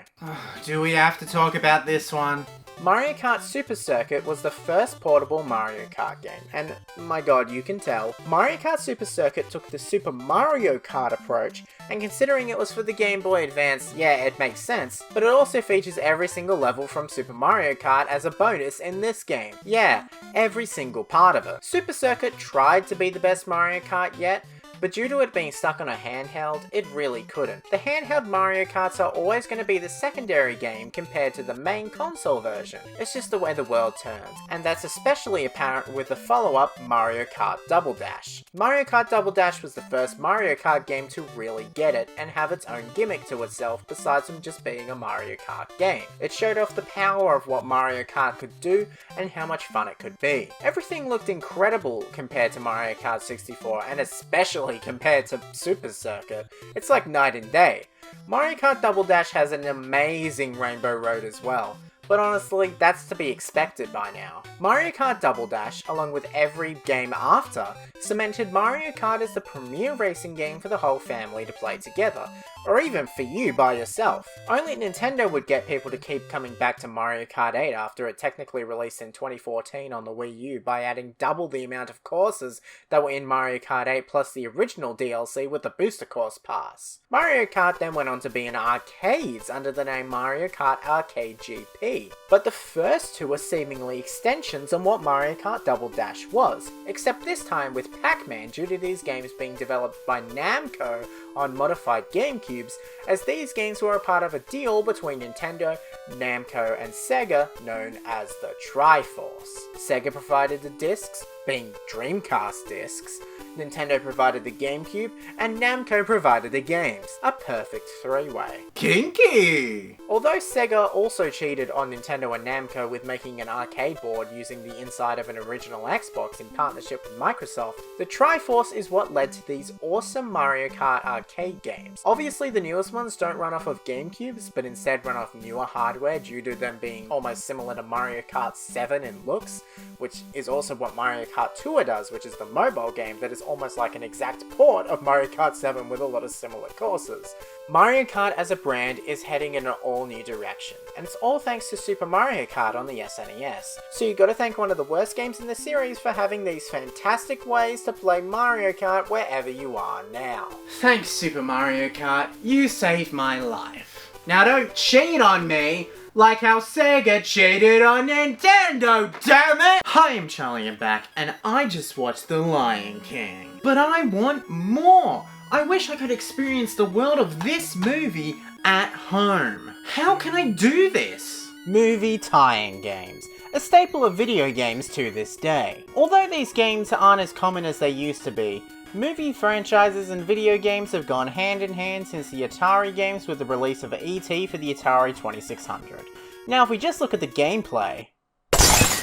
Do we have to talk about this one? Mario Kart Super Circuit was the first portable Mario Kart game, and my god, you can tell. Mario Kart Super Circuit took the Super Mario Kart approach, and considering it was for the Game Boy Advance, yeah, it makes sense, but it also features every single level from Super Mario Kart as a bonus in this game. Yeah, every single part of it. Super Circuit tried to be the best Mario Kart yet, but due to it being stuck on a handheld, it really couldn't. The handheld Mario Karts are always going to be the secondary game compared to the main console version. It's just the way the world turns, and that's especially apparent with the follow-up Mario Kart Double Dash. Mario Kart Double Dash was the first Mario Kart game to really get it and have its own gimmick to itself besides from just being a Mario Kart game. It showed off the power of what Mario Kart could do and how much fun it could be. Everything looked incredible compared to Mario Kart 64 and especially compared to Super Circuit. It's like night and day. Mario Kart Double Dash has an amazing Rainbow Road as well, but honestly, that's to be expected by now. Mario Kart Double Dash, along with every game after, cemented Mario Kart as the premier racing game for the whole family to play together, or even for you by yourself. Only Nintendo would get people to keep coming back to Mario Kart 8 after it technically released in 2014 on the Wii U by adding double the amount of courses that were in Mario Kart 8 plus the original DLC with the Booster Course Pass. Mario Kart then went on to be in arcades under the name Mario Kart Arcade GP, but the first two are seemingly extensions on what Mario Kart Double Dash was, except this time with Pac-Man due to these games being developed by Namco on modified GameCubes, as these games were a part of a deal between Nintendo, Namco and Sega known as the Triforce. Sega provided the discs, being Dreamcast discs, Nintendo provided the GameCube, and Namco provided the games. A perfect three-way. Kinky! Although Sega also cheated on Nintendo and Namco with making an arcade board using the inside of an original Xbox in partnership with Microsoft, the Triforce is what led to these awesome Mario Kart arcade games. Obviously the newest ones don't run off of GameCubes, but instead run off newer hardware due to them being almost similar to Mario Kart 7 in looks, which is also what Mario Kart Tour does, which is the mobile game that is almost like an exact port of Mario Kart 7 with a lot of similar courses. Mario Kart as a brand is heading in an all-new direction, and it's all thanks to Super Mario Kart on the SNES. So you gotta thank one of the worst games in the series for having these fantastic ways to play Mario Kart wherever you are now. Thanks, Super Mario Kart. You saved my life. Now don't cheat on me like how Sega cheated on Nintendo, damn it! Hi, I'm Charlie and back, and I just watched The Lion King. But I want more! I wish I could experience the world of this movie at home. How can I do this? Movie tie-in games, a staple of video games to this day. Although these games aren't as common as they used to be, movie franchises and video games have gone hand in hand since the Atari games with the release of E.T. for the Atari 2600. Now if we just look at the gameplay,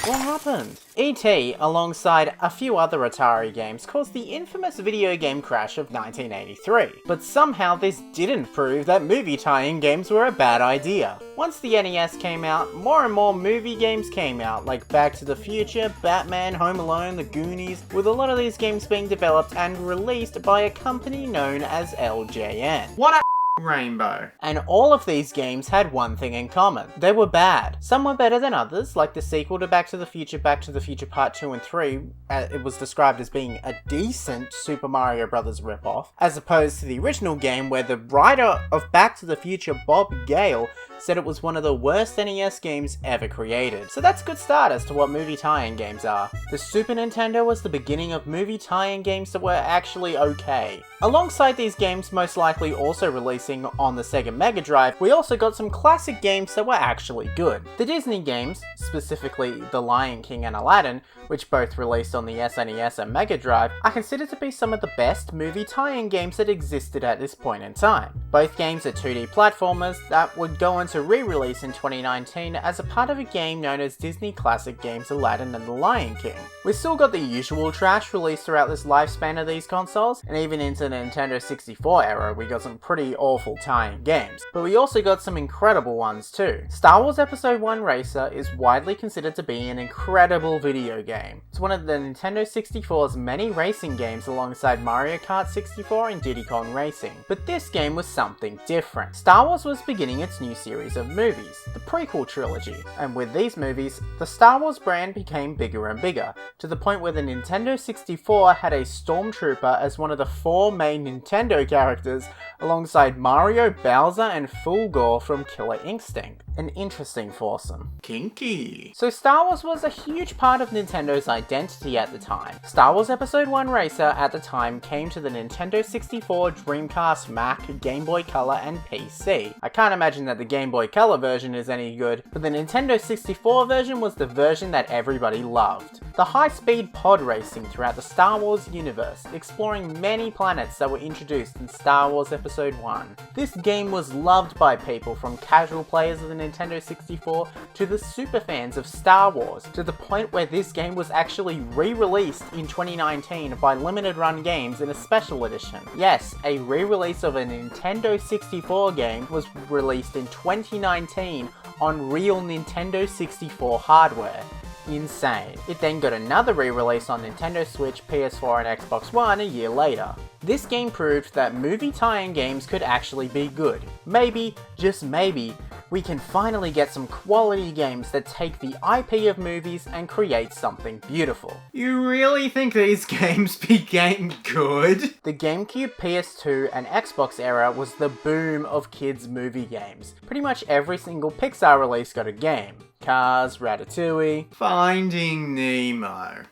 what happened? E.T., alongside a few other Atari games, caused the infamous video game crash of 1983. But somehow this didn't prove that movie tie-in games were a bad idea. Once the NES came out, more and more movie games came out, like Back to the Future, Batman, Home Alone, The Goonies, with a lot of these games being developed and released by a company known as LJN. What a rainbow. And all of these games had one thing in common. They were bad. Some were better than others, like the sequel to Back to the Future Part 2 and 3, it was described as being a decent Super Mario Bros. Ripoff, as opposed to the original game where the writer of Back to the Future, Bob Gale, said it was one of the worst NES games ever created. So that's a good start as to what movie tie-in games are. The Super Nintendo was the beginning of movie tie-in games that were actually okay. Alongside these games most likely also releasing on the Sega Mega Drive, we also got some classic games that were actually good. The Disney games, specifically The Lion King and Aladdin, which both released on the SNES and Mega Drive, are considered to be some of the best movie tie-in games that existed at this point in time. Both games are 2D platformers that would go on to re-release in 2019 as a part of a game known as Disney Classic Games Aladdin and The Lion King. We've still got the usual trash released throughout this lifespan of these consoles, and even into the Nintendo 64 era we got some pretty awful tie-in games, but we also got some incredible ones too. Star Wars Episode 1 Racer is widely considered to be an incredible video game. It's one of the Nintendo 64's many racing games alongside Mario Kart 64 and Diddy Kong Racing, but this game was something different. Star Wars was beginning its new series of movies, the prequel trilogy, and with these movies, the Star Wars brand became bigger and bigger, to the point where the Nintendo 64 had a Stormtrooper as one of the 4 main Nintendo characters, alongside Mario, Bowser, and Fulgore from Killer Instinct. An interesting foursome. Kinky. So Star Wars was a huge part of Nintendo's identity at the time. Star Wars Episode 1 Racer at the time came to the Nintendo 64, Dreamcast, Mac, Game Boy Color, and PC. I can't imagine that the Game Boy Color version is any good, but the Nintendo 64 version was the version that everybody loved. The high-speed pod racing throughout the Star Wars universe, exploring many planets that were introduced in Star Wars Episode 1. This game was loved by people from casual players of the Nintendo 64 to the super fans of Star Wars, to the point where this game was actually re-released in 2019 by Limited Run Games in a special edition. Yes, a re-release of a Nintendo 64 game was released in 2019 on real Nintendo 64 hardware. Insane. It then got another re-release on Nintendo Switch, PS4 and Xbox One a year later. This game proved that movie tie-in games could actually be good. Maybe, just maybe, we can finally get some quality games that take the IP of movies and create something beautiful. You really think these games became good? The GameCube, PS2 and Xbox era was the boom of kids' movie games. Pretty much every single Pixar release got a game. Cars, Ratatouille, Finding Nemo.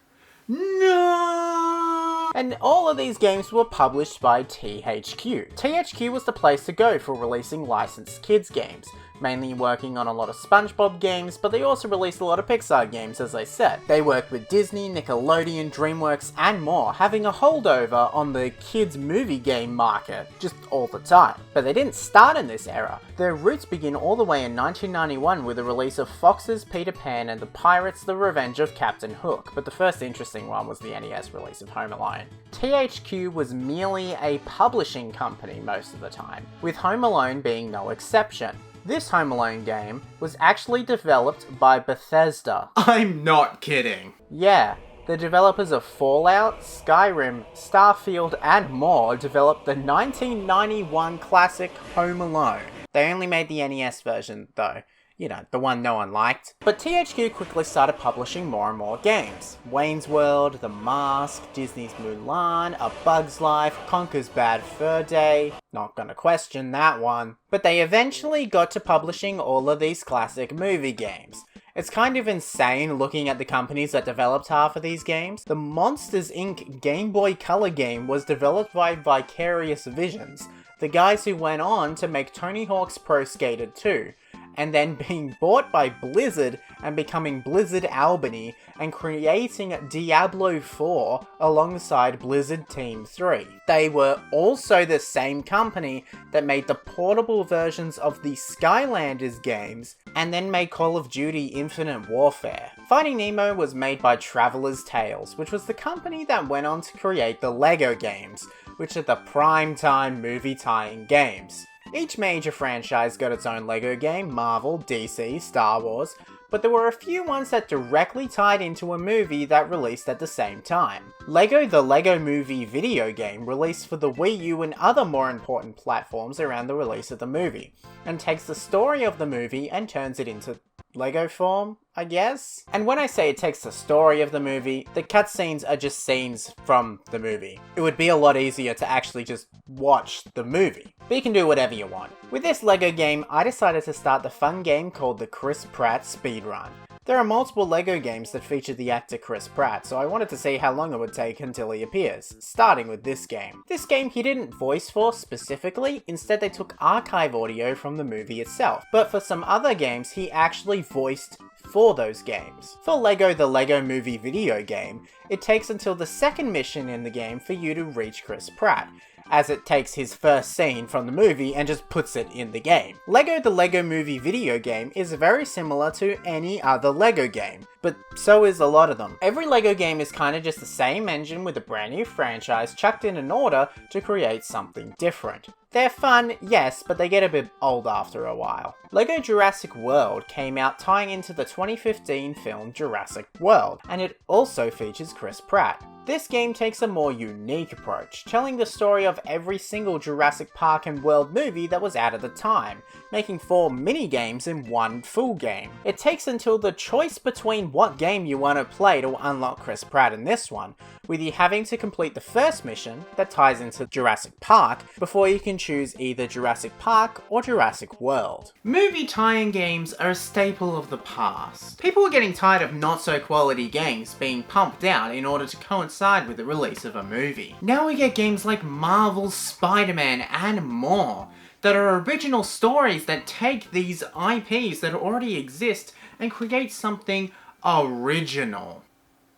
No! And all of these games were published by THQ. THQ was the place to go for releasing licensed kids games, mainly working on a lot of SpongeBob games, but they also released a lot of Pixar games, as I said. They worked with Disney, Nickelodeon, DreamWorks, and more, having a holdover on the kids movie game market just all the time. But they didn't start in this era. Their roots begin all the way in 1991 with the release of Fox's Peter Pan and the Pirates: The Revenge of Captain Hook, but the first interesting one was the NES release of Home Alone. THQ was merely a publishing company most of the time, with Home Alone being no exception. This Home Alone game was actually developed by Bethesda. I'm not kidding. Yeah, the developers of Fallout, Skyrim, Starfield, and more developed the 1991 classic Home Alone. They only made the NES version though. You know, the one no one liked. But THQ quickly started publishing more and more games. Wayne's World, The Mask, Disney's Mulan, A Bug's Life, Conker's Bad Fur Day. Not gonna question that one. But they eventually got to publishing all of these classic movie games. It's kind of insane looking at the companies that developed half of these games. The Monsters Inc. Game Boy Color game was developed by Vicarious Visions, the guys who went on to make Tony Hawk's Pro Skater 2. And then being bought by Blizzard and becoming Blizzard Albany and creating Diablo 4 alongside Blizzard Team 3. They were also the same company that made the portable versions of the Skylanders games and then made Call of Duty Infinite Warfare. Finding Nemo was made by Traveller's Tales, which was the company that went on to create the LEGO games, which are the prime-time movie tie-in games. Each major franchise got its own LEGO game, Marvel, DC, Star Wars, but there were a few ones that directly tied into a movie that released at the same time. LEGO the Lego Movie video game released for the Wii U and other more important platforms around the release of the movie, and takes the story of the movie and turns it into Lego form, I guess? And when I say it takes the story of the movie, the cutscenes are just scenes from the movie. It would be a lot easier to actually just watch the movie. But you can do whatever you want. With this LEGO game, I decided to start the fun game called the Chris Pratt Speedrun. There are multiple LEGO games that feature the actor Chris Pratt, so I wanted to see how long it would take until he appears, starting with this game. This game he didn't voice for specifically, instead they took archive audio from the movie itself, but for some other games he actually voiced for those games. For LEGO the Lego Movie video game, it takes until the second mission in the game for you to reach Chris Pratt, as it takes his first scene from the movie and just puts it in the game. LEGO the Lego Movie video game is very similar to any other LEGO game, but so is a lot of them. Every LEGO game is kind of just the same engine with a brand new franchise chucked in order to create something different. They're fun, yes, but they get a bit old after a while. LEGO Jurassic World came out tying into the 2015 film Jurassic World, and it also features Chris Pratt. This game takes a more unique approach, telling the story of every single Jurassic Park and World movie that was out at the time, making 4 mini-games in one full game. It takes until the choice between what game you want to play to unlock Chris Pratt in this one, with you having to complete the first mission that ties into Jurassic Park before you can choose either Jurassic Park or Jurassic World. Movie tie-in games are a staple of the past. People were getting tired of not-so-quality games being pumped out in order to coincide with the release of a movie. Now we get games like Marvel's Spider-Man and more, that are original stories that take these IPs that already exist and create something original.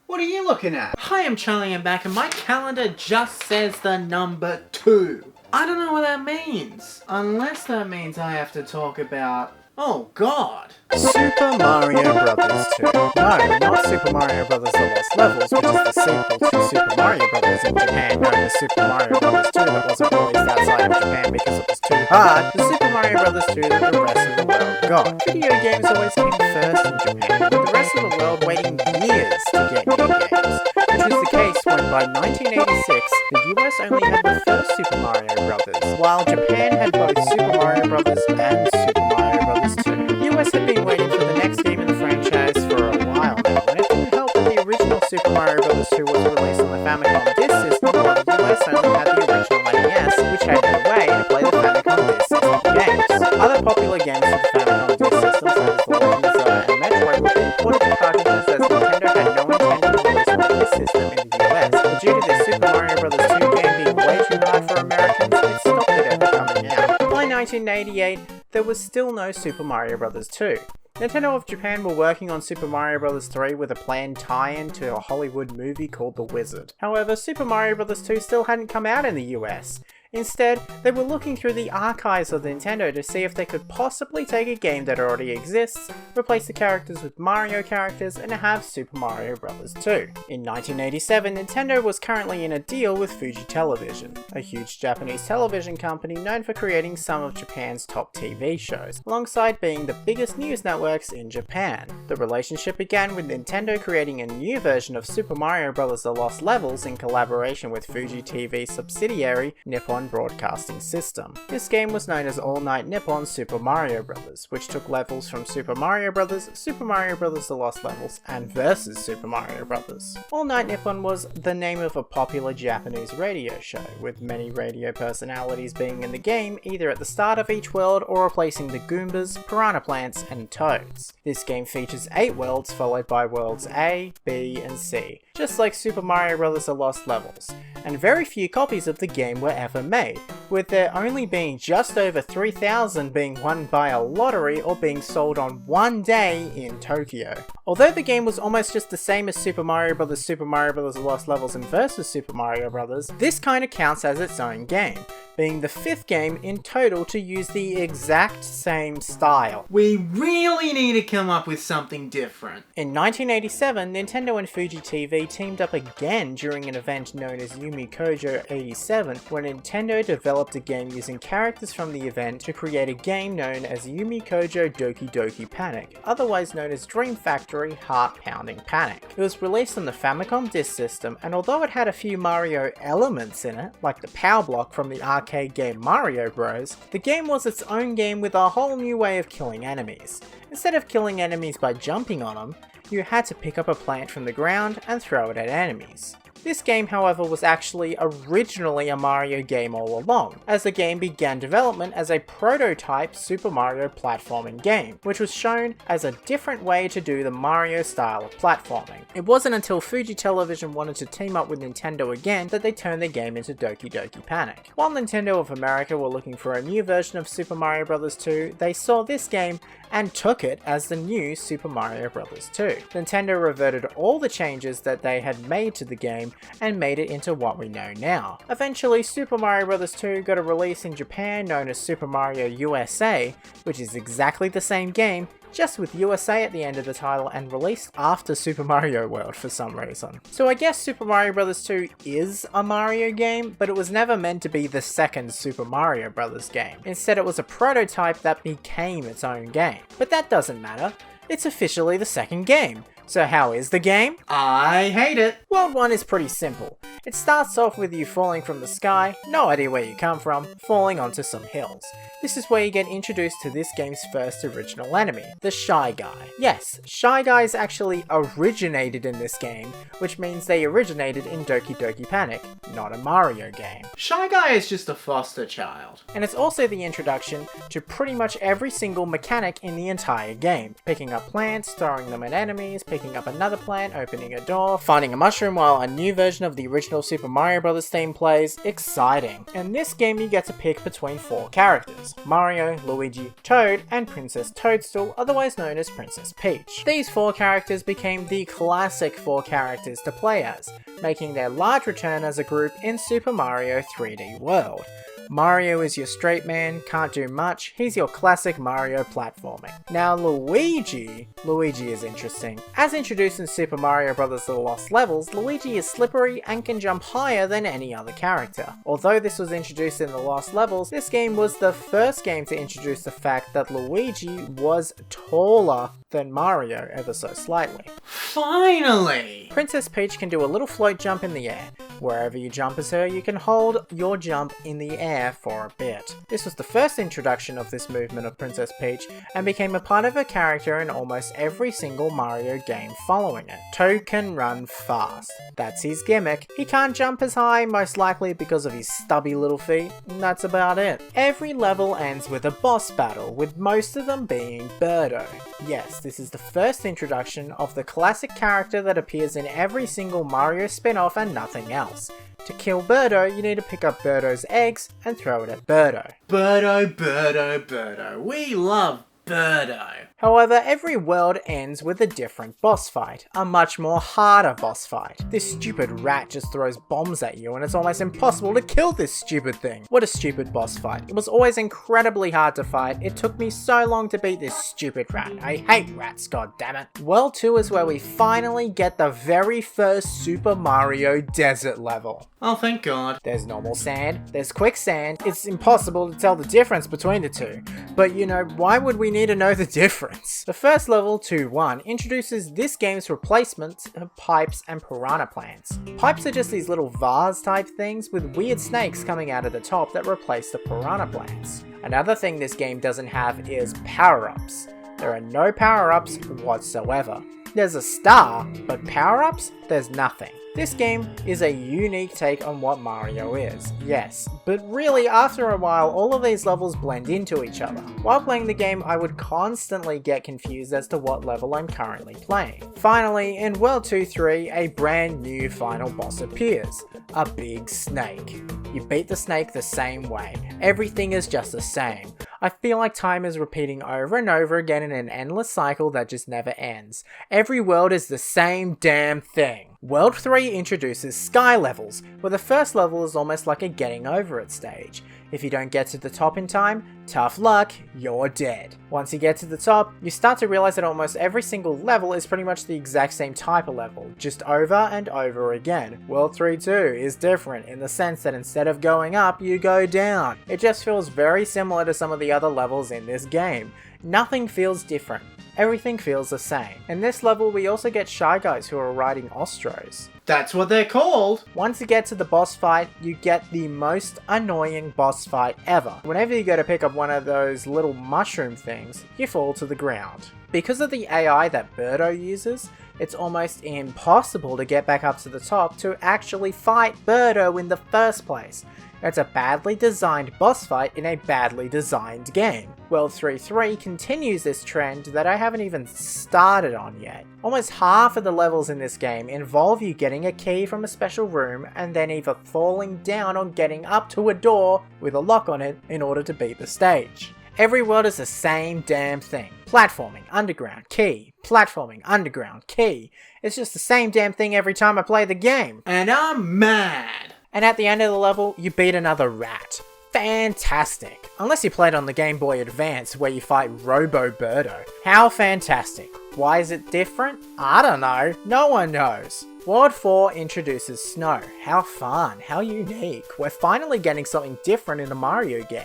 What are you looking at? Hi, I'm Charlie, I'm back, and my calendar just says the number 2. I don't know what that means. Unless that means I have to talk about... Oh god. Super Mario Bros. 2. No, not Super Mario Bros. The Lost Levels, which is the sequel to Super Mario Bros. In Japan, known as Super Mario Bros. 2 that wasn't released outside of Japan because it was too hard. The Super Mario Bros. 2 that the rest of the world forgot, video games always came first in Japan, with the rest of the world waiting years to get new games, which was the case when by 1986, the US only had the first Super Mario Bros., while Japan had both Super Mario Bros. And Super Mario Bros. 2. The US had been waiting for the next game in the franchise for a while now, and it didn't help that the original Super Mario Bros. 2 was released on the Famicom Disk System, while the US only had the original NES, which had no way to play the Famicom Disk System games. Other popular games for the Famicom Disk System, such as The Legend of Zelda and Metroid, were being ported to cartridges as Nintendo had no intention to release one of this system in the US. But due to this Super Mario Bros. 2 game being way too hard for Americans, it stopped it ever coming out. By 1988, there was still no Super Mario Bros. 2. Nintendo of Japan were working on Super Mario Bros. 3 with a planned tie-in to a Hollywood movie called The Wizard. However, Super Mario Bros. 2 still hadn't come out in the US. Instead, they were looking through the archives of Nintendo to see if they could possibly take a game that already exists, replace the characters with Mario characters, and have Super Mario Bros. 2. In 1987, Nintendo was currently in a deal with Fuji Television, a huge Japanese television company known for creating some of Japan's top TV shows, alongside being the biggest news networks in Japan. The relationship began with Nintendo creating a new version of Super Mario Bros. The Lost Levels in collaboration with Fuji TV subsidiary Nippon Broadcasting System. This game was known as All Night Nippon Super Mario Bros., which took levels from Super Mario Bros., Super Mario Bros. The Lost Levels, and Versus Super Mario Bros. All Night Nippon was the name of a popular Japanese radio show, with many radio personalities being in the game either at the start of each world or replacing the Goombas, Piranha Plants, and Toads. This game features 8 worlds followed by worlds A, B, and C, just like Super Mario Bros. The Lost Levels, and very few copies of the game were ever made, with there only being just over 3,000 being won by a lottery or being sold on one day in Tokyo. Although the game was almost just the same as Super Mario Bros., Super Mario Bros. The Lost Levels, and Versus Super Mario Bros., this kinda counts as its own game, being the 5th game in total to use the exact same style. We really need to come up with something different. In 1987, Nintendo and Fuji TV teamed up again during an event known as Yumi Kojo 87, where Nintendo developed a game using characters from the event to create a game known as Yumi Kojo Doki Doki Panic, otherwise known as Dream Factory Heart Pounding Panic. It was released on the Famicom Disk System, and although it had a few Mario elements in it, like the power block from the arcade game Mario Bros., the game was its own game with a whole new way of killing enemies. Instead of killing enemies by jumping on them, you had to pick up a plant from the ground and throw it at enemies. This game, however, was actually originally a Mario game all along, as the game began development as a prototype Super Mario platforming game, which was shown as a different way to do the Mario style of platforming. It wasn't until Fuji Television wanted to team up with Nintendo again that they turned the game into Doki Doki Panic. While Nintendo of America were looking for a new version of Super Mario Bros. 2, they saw this game and took it as the new Super Mario Bros. 2. Nintendo reverted all the changes that they had made to the game and made it into what we know now. Eventually, Super Mario Bros. 2 got a release in Japan known as Super Mario USA, which is exactly the same game, just with USA at the end of the title and released after Super Mario World for some reason. So I guess Super Mario Bros. 2 is a Mario game, but it was never meant to be the second Super Mario Bros. Game. Instead, it was a prototype that became its own game. But that doesn't matter. It's officially the second game. So how is the game? I hate it. World 1 is pretty simple. It starts off with you falling from the sky, no idea where you come from, falling onto some hills. This is where you get introduced to this game's first original enemy, the Shy Guy. Yes, Shy Guys actually originated in this game, which means they originated in Doki Doki Panic, not a Mario game. Shy Guy is just a foster child. And it's also the introduction to pretty much every single mechanic in the entire game. Picking up plants, throwing them at enemies, picking up another plant, opening a door, finding a mushroom while a new version of the original Super Mario Bros. Theme plays. Exciting. In this game you get to pick between 4 characters: Mario, Luigi, Toad, and Princess Toadstool, otherwise known as Princess Peach. These 4 characters became the classic 4 characters to play as, making their large return as a group in Super Mario 3D World. Mario is your straight man, can't do much, he's your classic Mario platforming. Now Luigi is interesting. As introduced in Super Mario Bros. The Lost Levels, Luigi is slippery and can jump higher than any other character. Although this was introduced in the Lost Levels, this game was the first game to introduce the fact that Luigi was taller than Mario ever so slightly. Finally! Princess Peach can do a little float jump in the air. Wherever you jump as her, you can hold your jump in the air for a bit. This was the first introduction of this movement of Princess Peach and became a part of her character in almost every single Mario game following it. Toad can run fast. That's his gimmick. He can't jump as high, most likely because of his stubby little feet, and that's about it. Every level ends with a boss battle, with most of them being Birdo. Yes, this is the first introduction of the classic character that appears in every single Mario spin-off and nothing else. To kill Birdo, you need to pick up Birdo's eggs and throw it at Birdo. Birdo. We love Birdo. However, every world ends with a different boss fight, a much more harder boss fight. This stupid rat just throws bombs at you and it's almost impossible to kill this stupid thing. What a stupid boss fight. It was always incredibly hard to fight. It took me so long to beat this stupid rat. I hate rats, goddammit. World 2 is where we finally get the very first Super Mario desert level. Oh, thank God. There's normal sand, there's quicksand. It's impossible to tell the difference between the two. But you know, why would we need to know the difference? The first level, 2-1, introduces this game's replacement of pipes and piranha plants. Pipes are just these little vase type things with weird snakes coming out of the top that replace the piranha plants. Another thing this game doesn't have is power-ups. There are no power-ups whatsoever. There's a star, but power-ups? There's nothing. This game is a unique take on what Mario is, yes, but really after a while all of these levels blend into each other. While playing the game I would constantly get confused as to what level I'm currently playing. Finally, in World 2-3, a brand new final boss appears, a big snake. You beat the snake the same way, everything is just the same. I feel like time is repeating over and over again in an endless cycle that just never ends. Every world is the same damn thing. World 3 introduces sky levels, where the first level is almost like a getting over it stage. If you don't get to the top in time, tough luck, you're dead. Once you get to the top, you start to realize that almost every single level is pretty much the exact same type of level, just over and over again. World 3 too is different in the sense that instead of going up, you go down. It just feels very similar to some of the other levels in this game. Nothing feels different. Everything feels the same. In this level, we also get Shy Guys who are riding Ostros. That's what they're called. Once you get to the boss fight, you get the most annoying boss fight ever. Whenever you go to pick up one of those little mushroom things, you fall to the ground. Because of the AI that Birdo uses, it's almost impossible to get back up to the top to actually fight Birdo in the first place. It's a badly designed boss fight in a badly designed game. World 3-3 continues this trend that I haven't even started on yet. Almost half of the levels in this game involve you getting a key from a special room and then either falling down or getting up to a door with a lock on it in order to beat the stage. Every world is the same damn thing. Platforming, underground, key. Platforming, underground, key. It's just the same damn thing every time I play the game. And I'm mad. And at the end of the level, you beat another rat. Fantastic. Unless you played on the Game Boy Advance where you fight Robo Birdo. How fantastic. Why is it different? I don't know. No one knows. World 4 introduces snow. How fun. How unique. We're finally getting something different in a Mario game.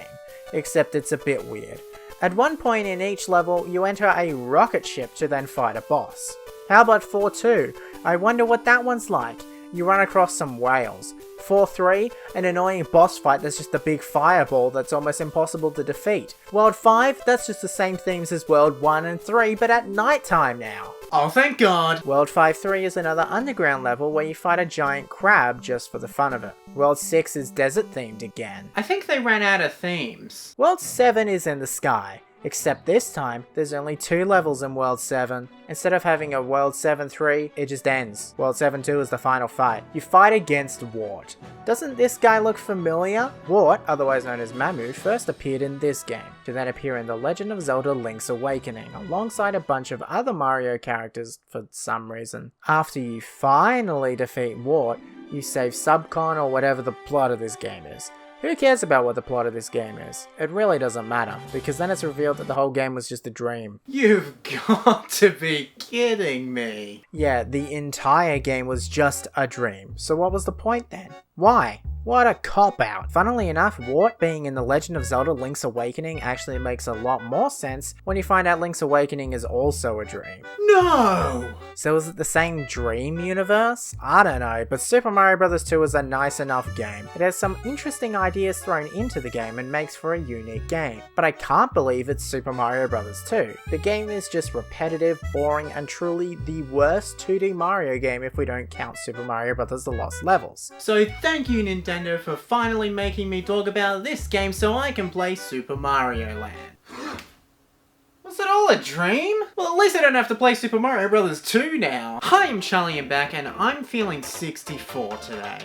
Except it's a bit weird. At one point in each level, you enter a rocket ship to then fight a boss. How about 4-2? I wonder what that one's like. You run across some whales. 4-3, an annoying boss fight that's just a big fireball that's almost impossible to defeat. World 5, that's just the same themes as World 1 and 3, but at night time now. Oh, thank God. World 5-3 is another underground level where you fight a giant crab just for the fun of it. World 6 is desert themed again. I think they ran out of themes. World 7 is in the sky. Except this time, there's only 2 levels in World 7. Instead of having a World 7-3, it just ends. World 7-2 is the final fight. You fight against Wart. Doesn't this guy look familiar? Wart, otherwise known as Mamu, first appeared in this game, to then appear in The Legend of Zelda Link's Awakening, alongside a bunch of other Mario characters for some reason. After you finally defeat Wart, you save Subcon or whatever the plot of this game is. Who cares about what the plot of this game is? It really doesn't matter, because then it's revealed that the whole game was just a dream. You've got to be kidding me. Yeah, the entire game was just a dream. So what was the point then? Why? What a cop-out. Funnily enough, Wart being in The Legend of Zelda Link's Awakening actually makes a lot more sense when you find out Link's Awakening is also a dream. No! So is it the same dream universe? I don't know, but Super Mario Bros. 2 is a nice enough game. It has some interesting ideas thrown into the game and makes for a unique game. But I can't believe it's Super Mario Bros. 2. The game is just repetitive, boring, and truly the worst 2D Mario game if we don't count Super Mario Bros. The Lost Levels. So thank you, Nintendo, for finally making me talk about this game so I can play Super Mario Land. Was it all a dream? Well, at least I don't have to play Super Mario Bros. 2 now. Hi, I'm Charlie and back, and I'm feeling 64 today.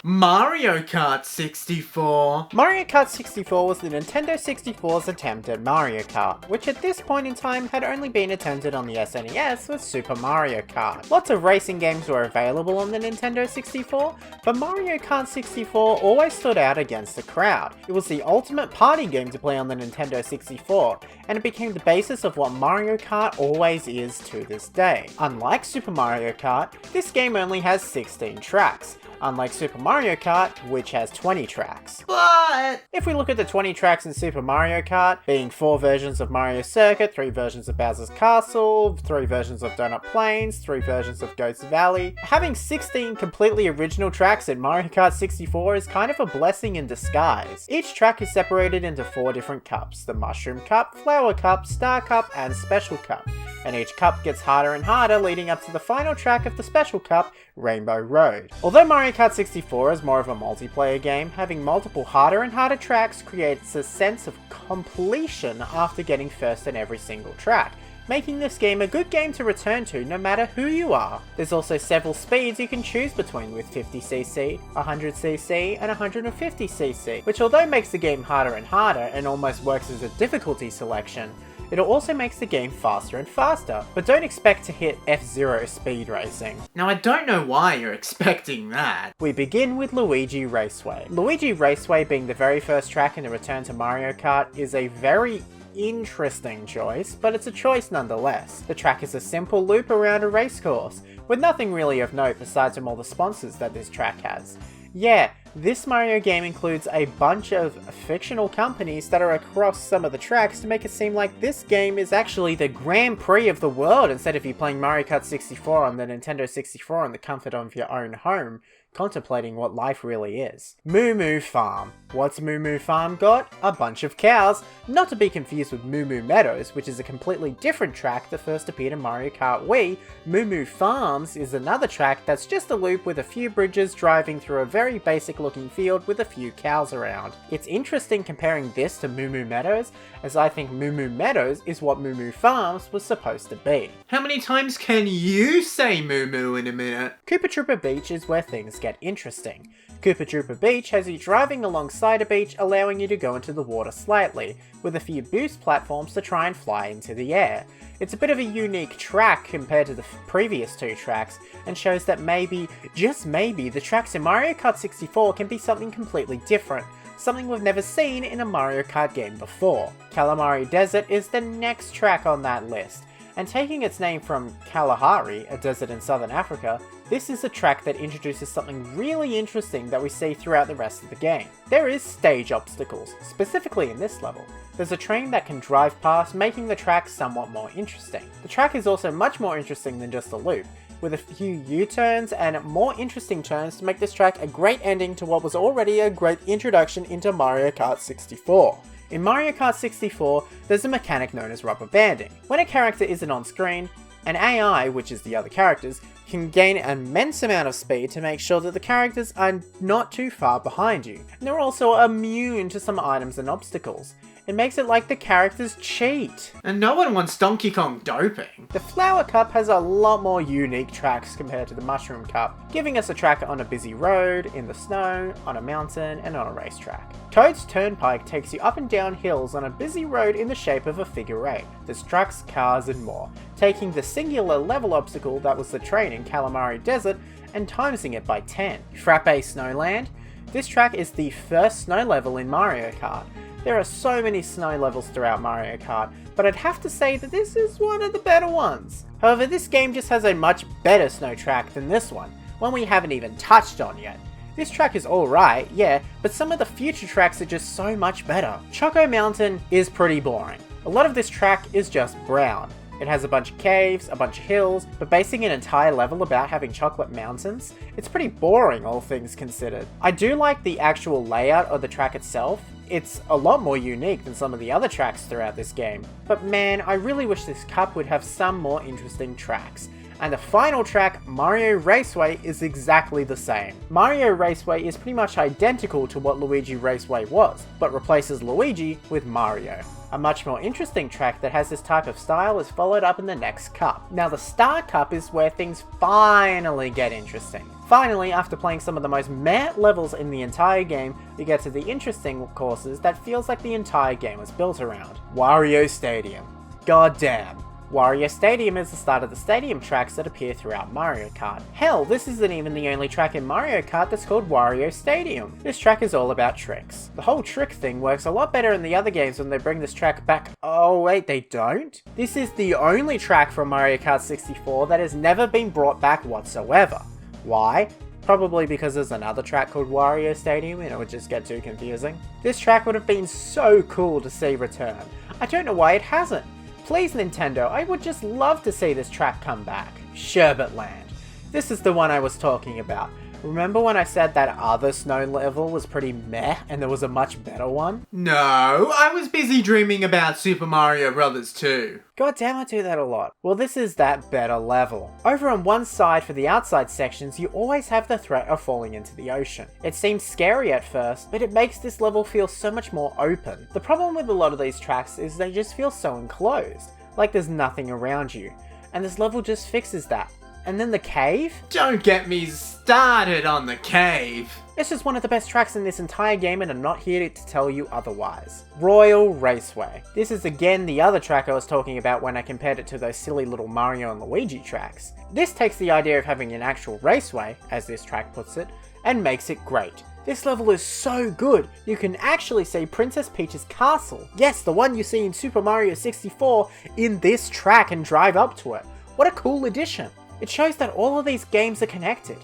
Mario Kart 64. Mario Kart 64 was the Nintendo 64's attempt at Mario Kart, which at this point in time had only been attempted on the SNES with Super Mario Kart. Lots of racing games were available on the Nintendo 64, but Mario Kart 64 always stood out against the crowd. It was the ultimate party game to play on the Nintendo 64, and it became the basis of what Mario Kart always is to this day. Unlike Super Mario Kart, this game only has 16 tracks. Unlike Super Mario Kart, which has 20 tracks. But If we look at the 20 tracks in Super Mario Kart, being 4 versions of Mario Circuit, 3 versions of Bowser's Castle, 3 versions of Donut Plains, 3 versions of Ghost Valley, having 16 completely original tracks in Mario Kart 64 is kind of a blessing in disguise. Each track is separated into 4 different cups: the Mushroom Cup, Flower Cup, Star Cup, and Special Cup. And each cup gets harder and harder, leading up to the final track of the Special Cup, Rainbow Road. Although Mario Kart 64 is more of a multiplayer game, having multiple harder and harder tracks creates a sense of completion after getting first in every single track, making this game a good game to return to no matter who you are. There's also several speeds you can choose between with 50cc, 100cc, and 150cc, which although makes the game harder and harder and almost works as a difficulty selection, it also makes the game faster and faster, but don't expect to hit F-Zero speed racing. now I don't know why you're expecting that. We begin with Luigi Raceway. Luigi Raceway being the very first track in the Return to Mario Kart is a very interesting choice, but it's a choice nonetheless. The track is a simple loop around a racecourse, with nothing really of note besides from all the sponsors that this track has. Yeah, this Mario game includes a bunch of fictional companies that are across some of the tracks to make it seem like this game is actually the Grand Prix of the world instead of you playing Mario Kart 64 on the Nintendo 64 in the comfort of your own home, contemplating what life really is. Moo Moo Farm. What's Moo Moo Farm got? A bunch of cows, not to be confused with Moo Moo Meadows, which is a completely different track that first appeared in Mario Kart Wii. Moo Moo Farms is another track that's just a loop with a few bridges driving through a very basic looking field with a few cows around. It's interesting comparing this to Moo Moo Meadows, as I think Moo Moo Meadows is what Moo Moo Farms was supposed to be. How many times can you say moo moo in a minute? Koopa Troopa Beach is where things get interesting. Koopa Troopa Beach has you driving alongside a beach, allowing you to go into the water slightly, with a few boost platforms to try and fly into the air. It's a bit of a unique track compared to the previous 2 tracks, and shows that maybe, just maybe, the tracks in Mario Kart 64 can be something completely different, something we've never seen in a Mario Kart game before. Kalimari Desert is the next track on that list, and taking its name from Kalahari, a desert in southern Africa, this is a track that introduces something really interesting that we see throughout the rest of the game. There is stage obstacles, specifically in this level. There's a train that can drive past, making the track somewhat more interesting. The track is also much more interesting than just a loop, with a few U-turns and more interesting turns to make this track a great ending to what was already a great introduction into Mario Kart 64. In Mario Kart 64, there's a mechanic known as rubber banding. When a character isn't on screen, an AI, which is the other characters, can gain an immense amount of speed to make sure that the characters are not too far behind you. And they're also immune to some items and obstacles. It makes it like the characters cheat. And no one wants Donkey Kong doping. The Flower Cup has a lot more unique tracks compared to the Mushroom Cup, giving us a track on a busy road, in the snow, on a mountain, and on a racetrack. Toad's Turnpike takes you up and down hills on a busy road in the shape of a figure 8. There's trucks, cars, and more, taking the singular level obstacle that was the train in Kalimari Desert and timesing it by 10. Frappe Snowland. This track is the first snow level in Mario Kart. There are so many snow levels throughout Mario Kart, but I'd have to say that this is one of the better ones. However, this game just has a much better snow track than this one we haven't even touched on yet. This track is alright, yeah, but some of the future tracks are just so much better. Choco Mountain is pretty boring. A lot of this track is just brown. It has a bunch of caves, a bunch of hills, but basing an entire level about having chocolate mountains, it's pretty boring all things considered. I do like the actual layout of the track itself. It's a lot more unique than some of the other tracks throughout this game. But man, I really wish this cup would have some more interesting tracks. And the final track, Mario Raceway, is exactly the same. Mario Raceway is pretty much identical to what Luigi Raceway was, but replaces Luigi with Mario. A much more interesting track that has this type of style is followed up in the next cup. Now the Star Cup is where things finally get interesting. Finally, after playing some of the most meh levels in the entire game, we get to the interesting courses that feels like the entire game was built around. Wario Stadium. God damn. Wario Stadium is the start of the stadium tracks that appear throughout Mario Kart. Hell, this isn't even the only track in Mario Kart that's called Wario Stadium. This track is all about tricks. The whole trick thing works a lot better in the other games when they bring this track back. Oh wait, they don't? This is the only track from Mario Kart 64 that has never been brought back whatsoever. Why? Probably because there's another track called Wario Stadium and it would just get too confusing. This track would have been so cool to see return. I don't know why it hasn't. Please Nintendo, I would just love to see this track come back. Sherbet Land. This is the one I was talking about. Remember when I said that other snow level was pretty meh and there was a much better one? No, I was busy dreaming about Super Mario Bros. 2. God damn, I do that a lot. Well, this is that better level. Over on one side for the outside sections, you always have the threat of falling into the ocean. It seems scary at first, but it makes this level feel so much more open. The problem with a lot of these tracks is they just feel so enclosed, like there's nothing around you. And this level just fixes that. And then the cave? Don't get me started on the cave. It's just one of the best tracks in this entire game and I'm not here to tell you otherwise. Royal Raceway. This is again the other track I was talking about when I compared it to those silly little Mario and Luigi tracks. This takes the idea of having an actual raceway, as this track puts it, and makes it great. This level is so good, you can actually see Princess Peach's castle. Yes, the one you see in Super Mario 64 in this track and drive up to it. What a cool addition. It shows that all of these games are connected,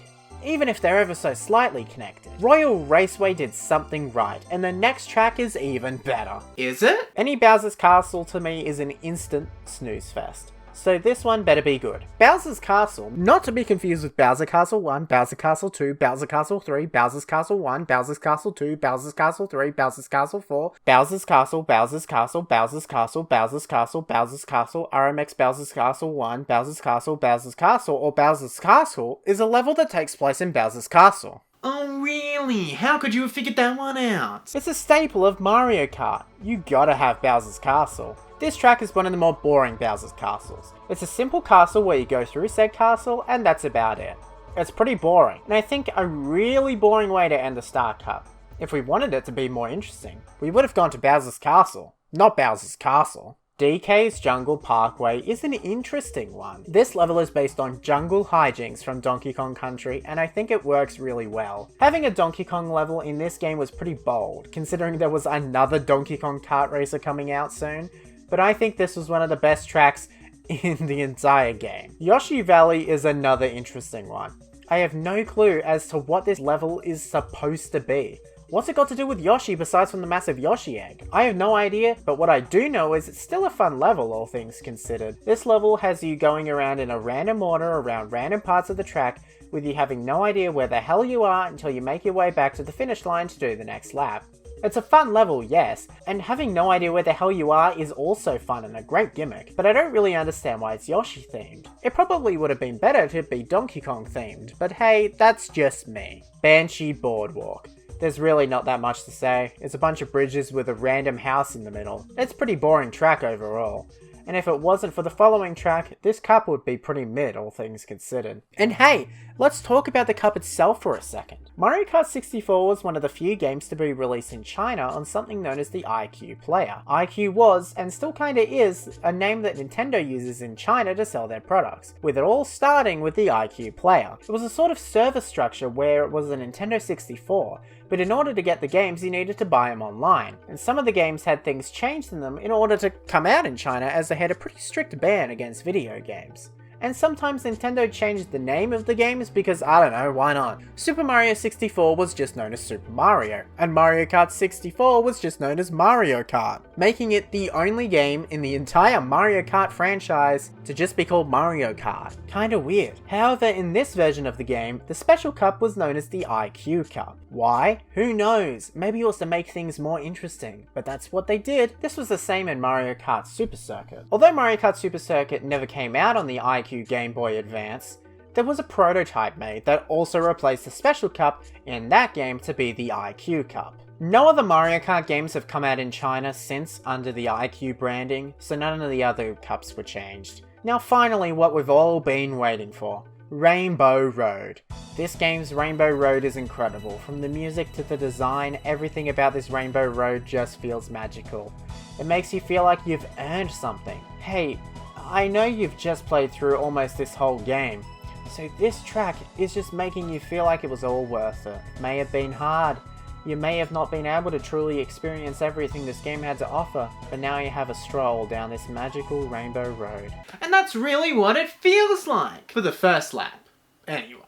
even if they're ever so slightly connected. Royal Raceway did something right, and the next track is even better. Is it? Any Bowser's Castle to me is an instant snooze fest. So this one better be good. Bowser's Castle, not to be confused with Bowser Castle 1, Bowser Castle 2, Bowser Castle 3, Bowser's Castle 1, Bowser's Castle 2, Bowser's Castle 3, Bowser's Castle 4, Bowser's Castle, Bowser's Castle, Bowser's Castle, Bowser's Castle, Bowser's Castle, RMX Bowser's Castle 1, Bowser's Castle, Bowser's Castle, or Bowser's Castle is a level that takes place in Bowser's Castle. Oh really? How could you have figured that one out? It's a staple of Mario Kart. You gotta have Bowser's Castle. This track is one of the more boring Bowser's Castles. It's a simple castle where you go through said castle and that's about it. It's pretty boring, and I think a really boring way to end the Star Cup. If we wanted it to be more interesting, we would have gone to Bowser's Castle, not Bowser's Castle. DK's Jungle Parkway is an interesting one. This level is based on jungle hijinks from Donkey Kong Country, and I think it works really well. Having a Donkey Kong level in this game was pretty bold, considering there was another Donkey Kong kart racer coming out soon, but I think this was one of the best tracks in the entire game. Yoshi Valley is another interesting one. I have no clue as to what this level is supposed to be. What's it got to do with Yoshi besides from the massive Yoshi egg? I have no idea, but what I do know is it's still a fun level, all things considered. This level has you going around in a random order around random parts of the track, with you having no idea where the hell you are until you make your way back to the finish line to do the next lap. It's a fun level, yes, and having no idea where the hell you are is also fun and a great gimmick, but I don't really understand why it's Yoshi themed. It probably would have been better to be Donkey Kong themed, but hey, that's just me. Banshee Boardwalk. There's really not that much to say. It's a bunch of bridges with a random house in the middle. It's a pretty boring track overall. And if it wasn't for the following track, this cup would be pretty mid, all things considered. And hey, let's talk about the cup itself for a second. Mario Kart 64 was one of the few games to be released in China on something known as the iQue Player. iQue was, and still kinda is, a name that Nintendo uses in China to sell their products, with it all starting with the iQue Player. It was a sort of service structure where it was a Nintendo 64, but in order to get the games you needed to buy them online, and some of the games had things changed in them in order to come out in China, as they had a pretty strict ban against video games. And sometimes Nintendo changed the name of the games because, I don't know, why not? Super Mario 64 was just known as Super Mario, and Mario Kart 64 was just known as Mario Kart, making it the only game in the entire Mario Kart franchise to just be called Mario Kart. Kinda weird. However, in this version of the game, the special cup was known as the iQue Cup. Why? Who knows? Maybe it was to make things more interesting, but that's what they did. This was the same in Mario Kart Super Circuit. Although Mario Kart Super Circuit never came out on the iQue Game Boy Advance, there was a prototype made that also replaced the Special Cup in that game to be the iQue Cup. No other Mario Kart games have come out in China since under the iQue branding, so none of the other cups were changed. Now finally, what we've all been waiting for. Rainbow Road. This game's Rainbow Road is incredible. From the music to the design, everything about this Rainbow Road just feels magical. It makes you feel like you've earned something. Hey, I know you've just played through almost this whole game, so this track is just making you feel like it was all worth it. It may have been hard, you may have not been able to truly experience everything this game had to offer, but now you have a stroll down this magical Rainbow Road. And that's really what it feels like for the first lap. Anyway.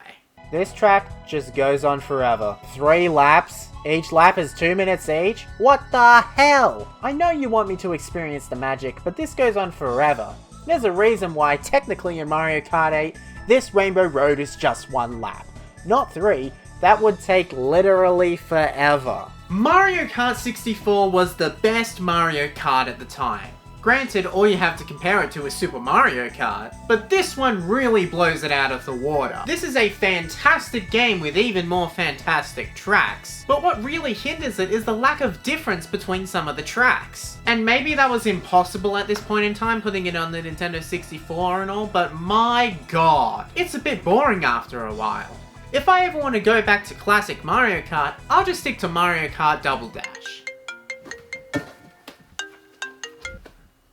This track just goes on forever. 3 laps? Each lap is 2 minutes each? What the hell? I know you want me to experience the magic, but this goes on forever. There's a reason why, technically in Mario Kart 8, this Rainbow Road is just 1 lap. Not 3, that would take literally forever. Mario Kart 64 was the best Mario Kart at the time. Granted, all you have to compare it to is Super Mario Kart, but this one really blows it out of the water. This is a fantastic game with even more fantastic tracks, but what really hinders it is the lack of difference between some of the tracks. And maybe that was impossible at this point in time, putting it on the Nintendo 64 and all, but my god, it's a bit boring after a while. If I ever want to go back to classic Mario Kart, I'll just stick to Mario Kart Double Dash.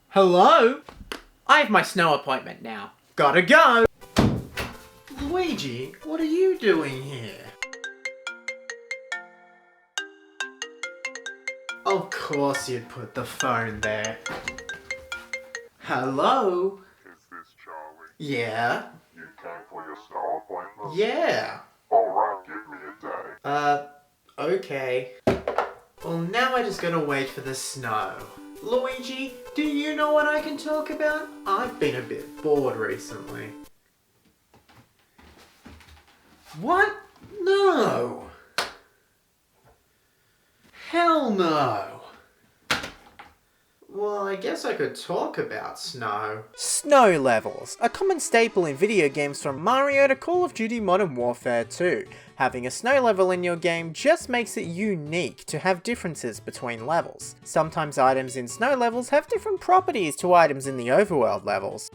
Hello? I have my snow appointment now. Gotta go! Luigi, what are you doing here? Of course you'd put the phone there. Hello? Is this Charlie? Yeah? You came for your snow appointment? Yeah. Alright, give me a day. Okay. Well, now I just gotta wait for the snow. Luigi, do you know what I can talk about? I've been a bit bored recently. What? No! Hell no! Well, I guess I could talk about snow. Snow levels, a common staple in video games from Mario to Call of Duty Modern Warfare 2. Having a snow level in your game just makes it unique to have differences between levels. Sometimes items in snow levels have different properties to items in the overworld levels.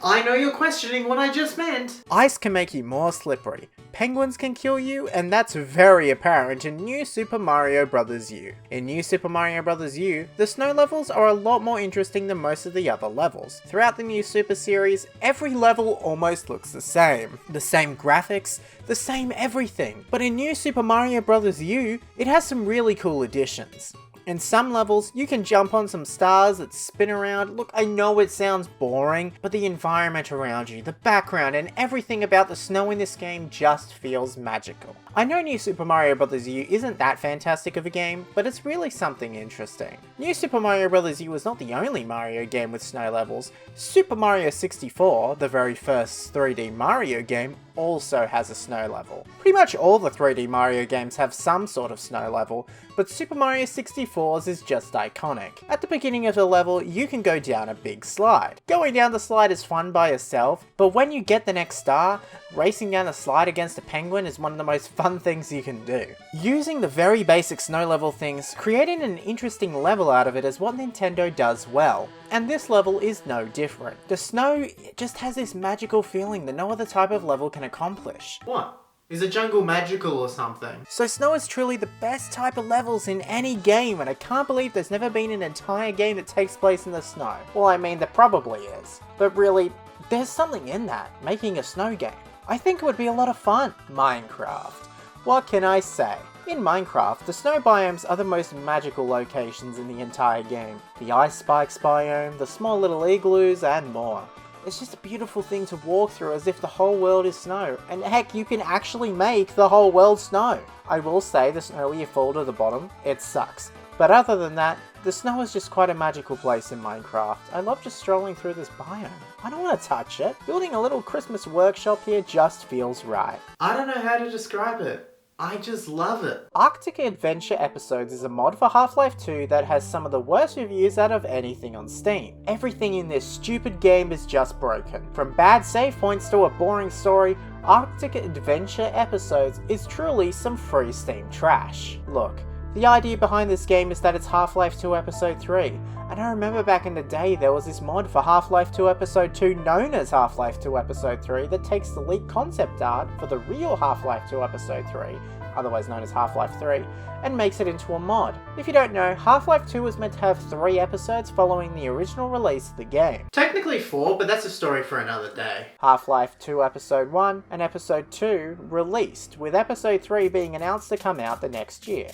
I know you're questioning what I just meant. Ice can make you more slippery, penguins can kill you, and that's very apparent in New Super Mario Bros. U. In New Super Mario Bros. U, the snow levels are a lot more interesting than most of the other levels. Throughout the New Super series, every level almost looks the same. The same graphics, the same everything. But in New Super Mario Bros. U, it has some really cool additions. In some levels, you can jump on some stars that spin around. Look, I know it sounds boring, but the environment around you, the background, and everything about the snow in this game just feels magical. I know New Super Mario Bros. U isn't that fantastic of a game, but it's really something interesting. New Super Mario Bros. U was not the only Mario game with snow levels. Super Mario 64, the very first 3D Mario game, also has a snow level. Pretty much all the 3D Mario games have some sort of snow level, but Super Mario 64's is just iconic. At the beginning of the level, you can go down a big slide. Going down the slide is fun by yourself, but when you get the next star, racing down the slide against a penguin is one of the most fun things you can do. Using the very basic snow level things, creating an interesting level out of it is what Nintendo does well. And this level is no different. The snow just has this magical feeling that no other type of level can accomplish. What? Is a jungle magical or something? So snow is truly the best type of levels in any game, and I can't believe there's never been an entire game that takes place in the snow. Well, I mean, there probably is. But really, there's something in that, making a snow game. I think it would be a lot of fun. Minecraft. What can I say? In Minecraft, the snow biomes are the most magical locations in the entire game. The Ice Spikes biome, the small little igloos, and more. It's just a beautiful thing to walk through as if the whole world is snow. And heck, you can actually make the whole world snow. I will say the snow where you fall to the bottom, it sucks. But other than that, the snow is just quite a magical place in Minecraft. I love just strolling through this biome. I don't want to touch it. Building a little Christmas workshop here just feels right. I don't know how to describe it. I just love it. Arctic Adventure Episodes is a mod for Half-Life 2 that has some of the worst reviews out of anything on Steam. Everything in this stupid game is just broken. From bad save points to a boring story, Arctic Adventure Episodes is truly some free Steam trash. Look, the idea behind this game is that it's Half-Life 2 Episode 3, and I remember back in the day there was this mod for Half-Life 2 Episode 2 known as Half-Life 2 Episode 3 that takes the leaked concept art for the real Half-Life 2 Episode 3, otherwise known as Half-Life 3, and makes it into a mod. If you don't know, Half-Life 2 was meant to have 3 episodes following the original release of the game. Technically 4, but that's a story for another day. Half-Life 2 Episode 1 and Episode 2 released, with Episode 3 being announced to come out the next year.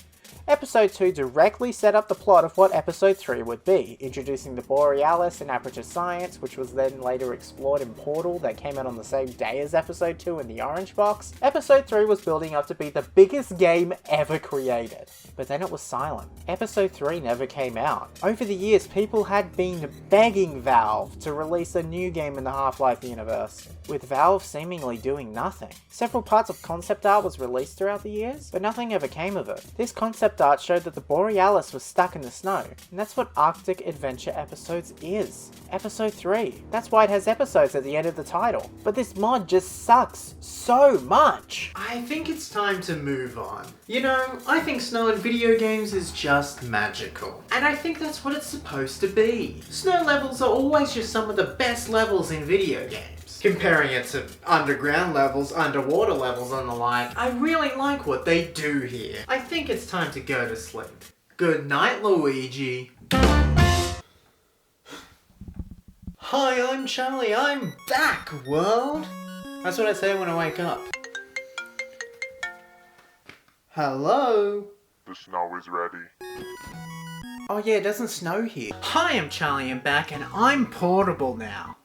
Episode 2 directly set up the plot of what Episode 3 would be, introducing the Borealis and Aperture Science, which was then later explored in Portal that came out on the same day as Episode 2 in the Orange Box. Episode 3 was building up to be the biggest game ever created, but then it was silent. Episode 3 never came out. Over the years, people had been begging Valve to release a new game in the Half-Life universe, with Valve seemingly doing nothing. Several parts of concept art was released throughout the years, but nothing ever came of it. This concept art showed that the Borealis was stuck in the snow, and that's what Arctic Adventure Episodes is. Episode 3. That's why it has episodes at the end of the title. But this mod just sucks so much. I think it's time to move on. You know, I think snow in video games is just magical. And I think that's what it's supposed to be. Snow levels are always just some of the best levels in video games. Comparing it to underground levels, underwater levels and the like, I really like what they do here. I think it's time to go to sleep. Good night, Luigi. Hi, I'm Charlie. I'm back, world. That's what I say when I wake up. Hello? The snow is ready. Oh yeah, it doesn't snow here. Hi, I'm Charlie. I'm back and I'm portable now.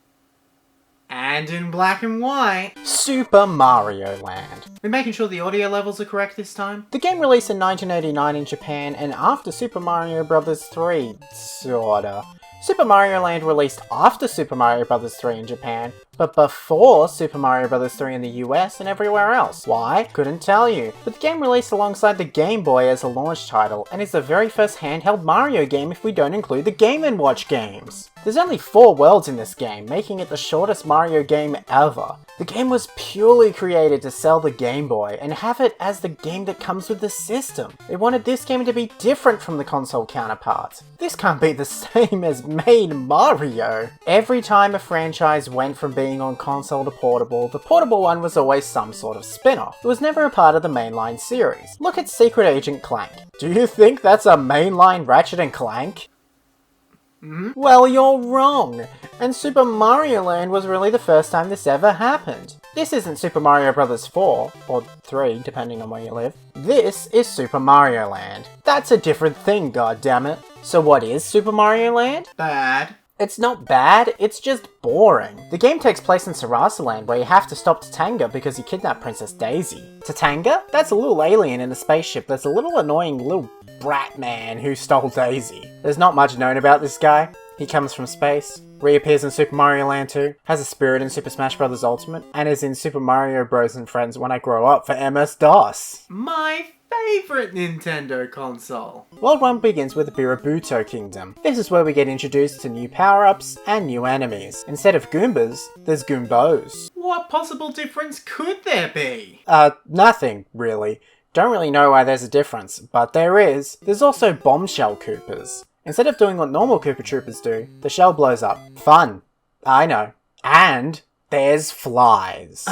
And in black and white. Super Mario Land. We're making sure the audio levels are correct this time. The game released in 1989 in Japan and after Super Mario Bros. 3, sorta. Super Mario Land released after Super Mario Bros. 3 in Japan, but before Super Mario Bros. 3 in the US and everywhere else. Why? Couldn't tell you. But the game released alongside the Game Boy as a launch title, and is the very first handheld Mario game if we don't include the Game & Watch games. There's only 4 worlds in this game, making it the shortest Mario game ever. The game was purely created to sell the Game Boy and have it as the game that comes with the system. They wanted this game to be different from the console counterparts. This can't be the same as main Mario. Every time a franchise went from being on console to portable, the portable one was always some sort of spin-off. It was never a part of the mainline series. Look at Secret Agent Clank. Do you think that's a mainline Ratchet & Clank? Well, you're wrong. And Super Mario Land was really the first time this ever happened. This isn't Super Mario Bros. 4, or 3, depending on where you live. This is Super Mario Land. That's a different thing, goddammit. So what is Super Mario Land? Bad. It's not bad, it's just boring. The game takes place in Sarasa Land, where you have to stop Tatanga because you kidnapped Princess Daisy. Tatanga? That's a little alien in a spaceship that's a little annoying little brat man who stole Daisy. There's not much known about this guy. He comes from space, reappears in Super Mario Land 2, has a spirit in Super Smash Bros. Ultimate, and is in Super Mario Bros. And Friends When I Grow Up for MS-DOS. My favorite Nintendo console. World 1 begins with the Birabuto Kingdom. This is where we get introduced to new power-ups and new enemies. Instead of Goombas, there's Goombos. What possible difference could there be? Nothing, really. Don't really know why there's a difference, but there is. There's also Bombshell Koopas. Instead of doing what normal Koopa Troopers do, the shell blows up. Fun. I know. And there's flies.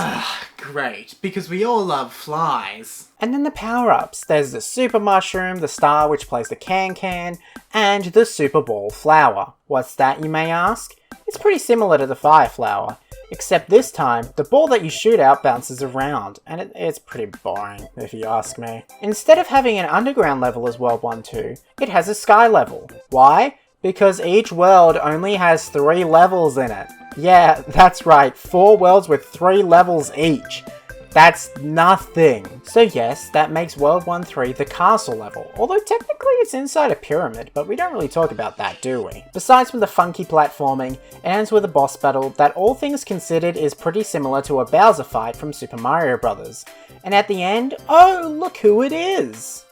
Great, because we all love flies. And then the power-ups. There's the super mushroom, the star which plays the can, and the super ball flower. What's that, you may ask? It's pretty similar to the fire flower, except this time, the ball that you shoot out bounces around, and it's pretty boring, if you ask me. Instead of having an underground level as World 1-2, it has a sky level. Why? Because each world only has 3 levels in it. Yeah, that's right, 4 worlds with 3 levels each. That's nothing. So yes, that makes World 1-3 the castle level, although technically it's inside a pyramid, but we don't really talk about that, do we? Besides from the funky platforming, it ends with a boss battle that all things considered is pretty similar to a Bowser fight from Super Mario Bros. And at the end, oh, look who it is!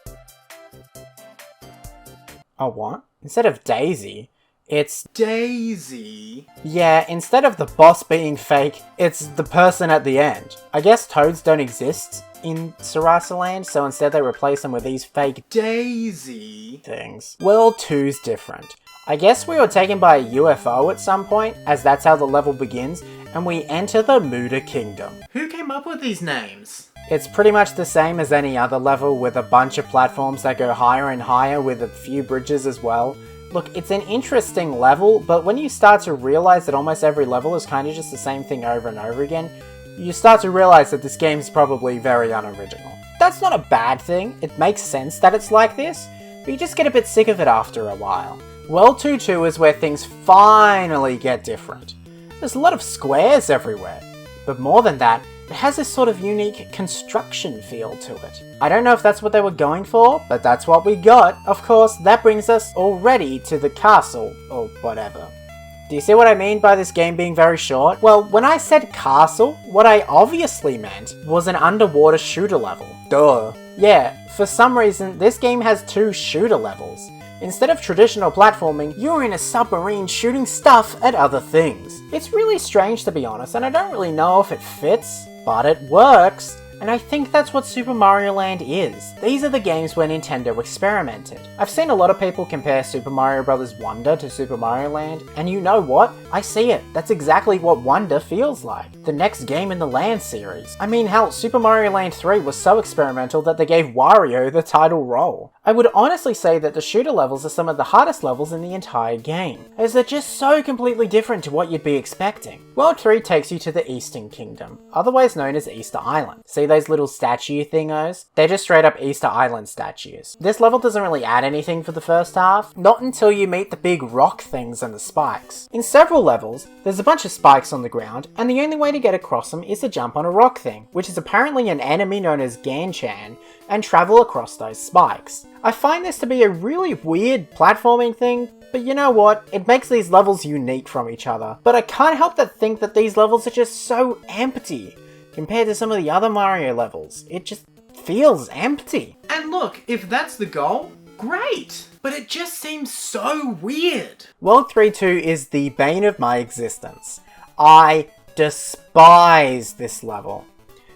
Oh, what? Instead of Daisy, it's Daisy. Yeah, instead of the boss being fake, it's the person at the end. I guess toads don't exist in Sarasa Land, so instead they replace them with these fake Daisy things. World 2's different. I guess we were taken by a UFO at some point, as that's how the level begins, and we enter the Muda Kingdom. Who came up with these names? It's pretty much the same as any other level, with a bunch of platforms that go higher and higher with a few bridges as well. Look, it's an interesting level, but when you start to realize that almost every level is kind of just the same thing over and over again, you start to realize that this game's probably very unoriginal. That's not a bad thing, it makes sense that it's like this, but you just get a bit sick of it after a while. World 2-2 is where things finally get different. There's a lot of squares everywhere, but more than that, it has this sort of unique construction feel to it. I don't know if that's what they were going for, but that's what we got. Of course, that brings us already to the castle, or whatever. Do you see what I mean by this game being very short? Well, when I said castle, what I obviously meant was an underwater shooter level. Duh. Yeah, for some reason, this game has 2 shooter levels. Instead of traditional platforming, you're in a submarine shooting stuff at other things. It's really strange to be honest, and I don't really know if it fits, but it works. And I think that's what Super Mario Land is. These are the games where Nintendo experimented. I've seen a lot of people compare Super Mario Bros. Wonder to Super Mario Land, and you know what? I see it. That's exactly what Wonder feels like. The next game in the Land series. I mean, hell, Super Mario Land 3 was so experimental that they gave Wario the title role. I would honestly say that the shooter levels are some of the hardest levels in the entire game, as they're just so completely different to what you'd be expecting. World 3 takes you to the Eastern Kingdom, otherwise known as Easter Island. See those little statue thingos? They're just straight up Easter Island statues. This level doesn't really add anything for the first half, not until you meet the big rock things and the spikes. In several levels, there's a bunch of spikes on the ground, and the only way to get across them is to jump on a rock thing, which is apparently an enemy known as Ganchan, and travel across those spikes. I find this to be a really weird platforming thing, but you know what? It makes these levels unique from each other. But I can't help but think that these levels are just so empty compared to some of the other Mario levels. It just feels empty. And look, if that's the goal, great! But it just seems so weird. World 3-2 is the bane of my existence. I despise this level.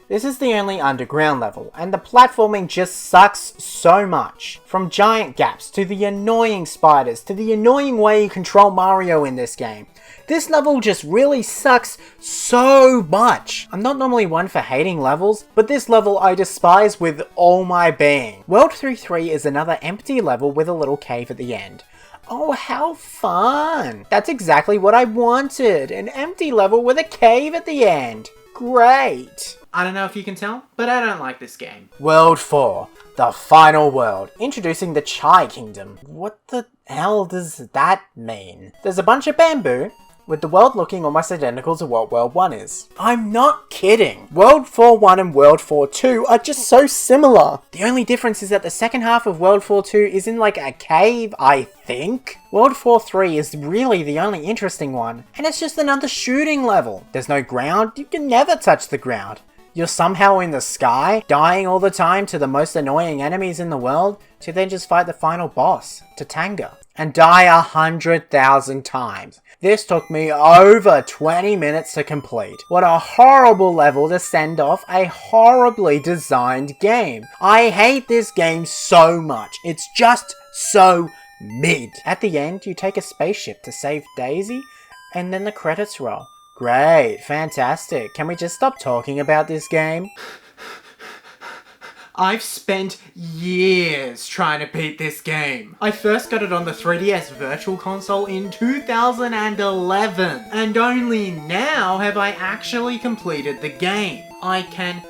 This is the only underground level, and the platforming just sucks so much. From giant gaps, to the annoying spiders, to the annoying way you control Mario in this game. This level just really sucks so much. I'm not normally one for hating levels, but this level I despise with all my being. World 3-3 is another empty level with a little cave at the end. Oh, how fun! That's exactly what I wanted, an empty level with a cave at the end. Great! I don't know if you can tell, but I don't like this game. World 4, the final world, introducing the Chai Kingdom. What the hell does that mean? There's a bunch of bamboo, with the world looking almost identical to what World 1 is. I'm not kidding! World 4-1 and World 4-2 are just so similar. The only difference is that the second half of World 4-2 is in like a cave, I think. World 4-3 is really the only interesting one, and it's just another shooting level. There's no ground, you can never touch the ground. You're somehow in the sky, dying all the time to the most annoying enemies in the world, to then just fight the final boss, Tatanga, and die 100,000 times. This took me over 20 minutes to complete. What a horrible level to send off a horribly designed game. I hate this game so much. It's just so mid. At the end, you take a spaceship to save Daisy, and then the credits roll. Great, fantastic. Can we just stop talking about this game? I've spent years trying to beat this game. I first got it on the 3DS Virtual Console in 2011, and only now have I actually completed the game. I can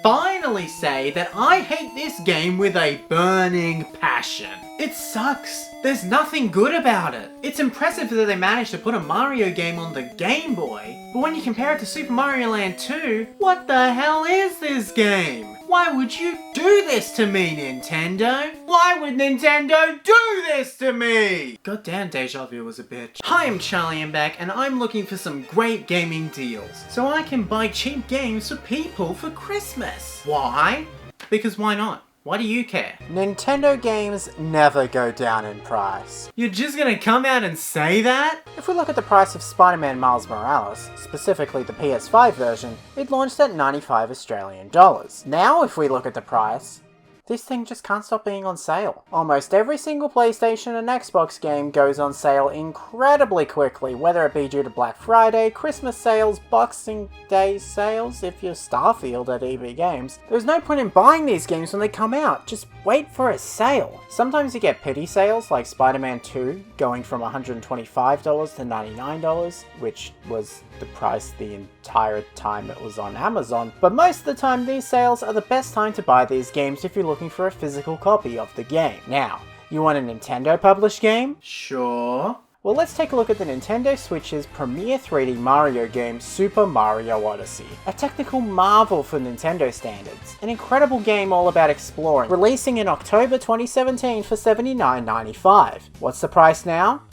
finally say that I hate this game with a burning passion. It sucks. There's nothing good about it. It's impressive that they managed to put a Mario game on the Game Boy, but when you compare it to Super Mario Land 2, what the hell is this game? Why would you do this to me, Nintendo? Why would Nintendo do this to me? Goddamn, Deja Vu was a bitch. Hi, I'm Charlie and back, and I'm looking for some great gaming deals, so I can buy cheap games for people for Christmas. Why? Because why not? Why do you care? Nintendo games never go down in price. You're just gonna come out and say that? If we look at the price of Spider-Man Miles Morales, specifically the PS5 version, it launched at 95 Australian dollars. Now if we look at the price, this thing just can't stop being on sale. Almost every single PlayStation and Xbox game goes on sale incredibly quickly, whether it be due to Black Friday, Christmas sales, Boxing Day sales, if you're Starfield at EB Games. There's no point in buying these games when they come out, just wait for a sale. Sometimes you get pity sales like Spider-Man 2 going from $125 to $99, which was the price the entire time it was on Amazon, but most of the time these sales are the best time to buy these games if you're looking for a physical copy of the game. Now, you want a Nintendo published game? Sure. Well, let's take a look at the Nintendo Switch's premier 3D Mario game, Super Mario Odyssey. A technical marvel for Nintendo standards. An incredible game all about exploring, releasing in October 2017 for $79.95. What's the price now?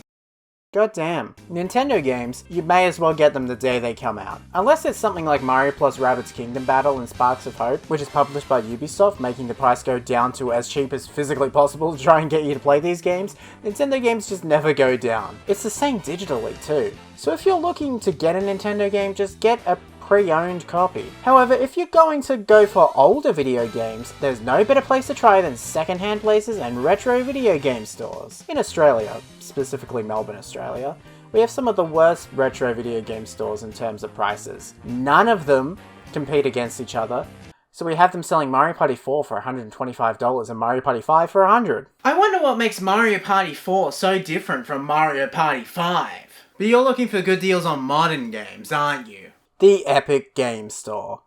God damn. Nintendo games, you may as well get them the day they come out. Unless it's something like Mario plus Rabbids Kingdom Battle and Sparks of Hope, which is published by Ubisoft, making the price go down to as cheap as physically possible to try and get you to play these games, Nintendo games just never go down. It's the same digitally too. So if you're looking to get a Nintendo game, just get a pre-owned copy. However, if you're going to go for older video games, there's no better place to try than second-hand places and retro video game stores. In Australia, specifically Melbourne, Australia, we have some of the worst retro video game stores in terms of prices. None of them compete against each other, so we have them selling Mario Party 4 for $125 and Mario Party 5 for $100. I wonder what makes Mario Party 4 so different from Mario Party 5. But you're looking for good deals on modern games, aren't you? The Epic Game Store.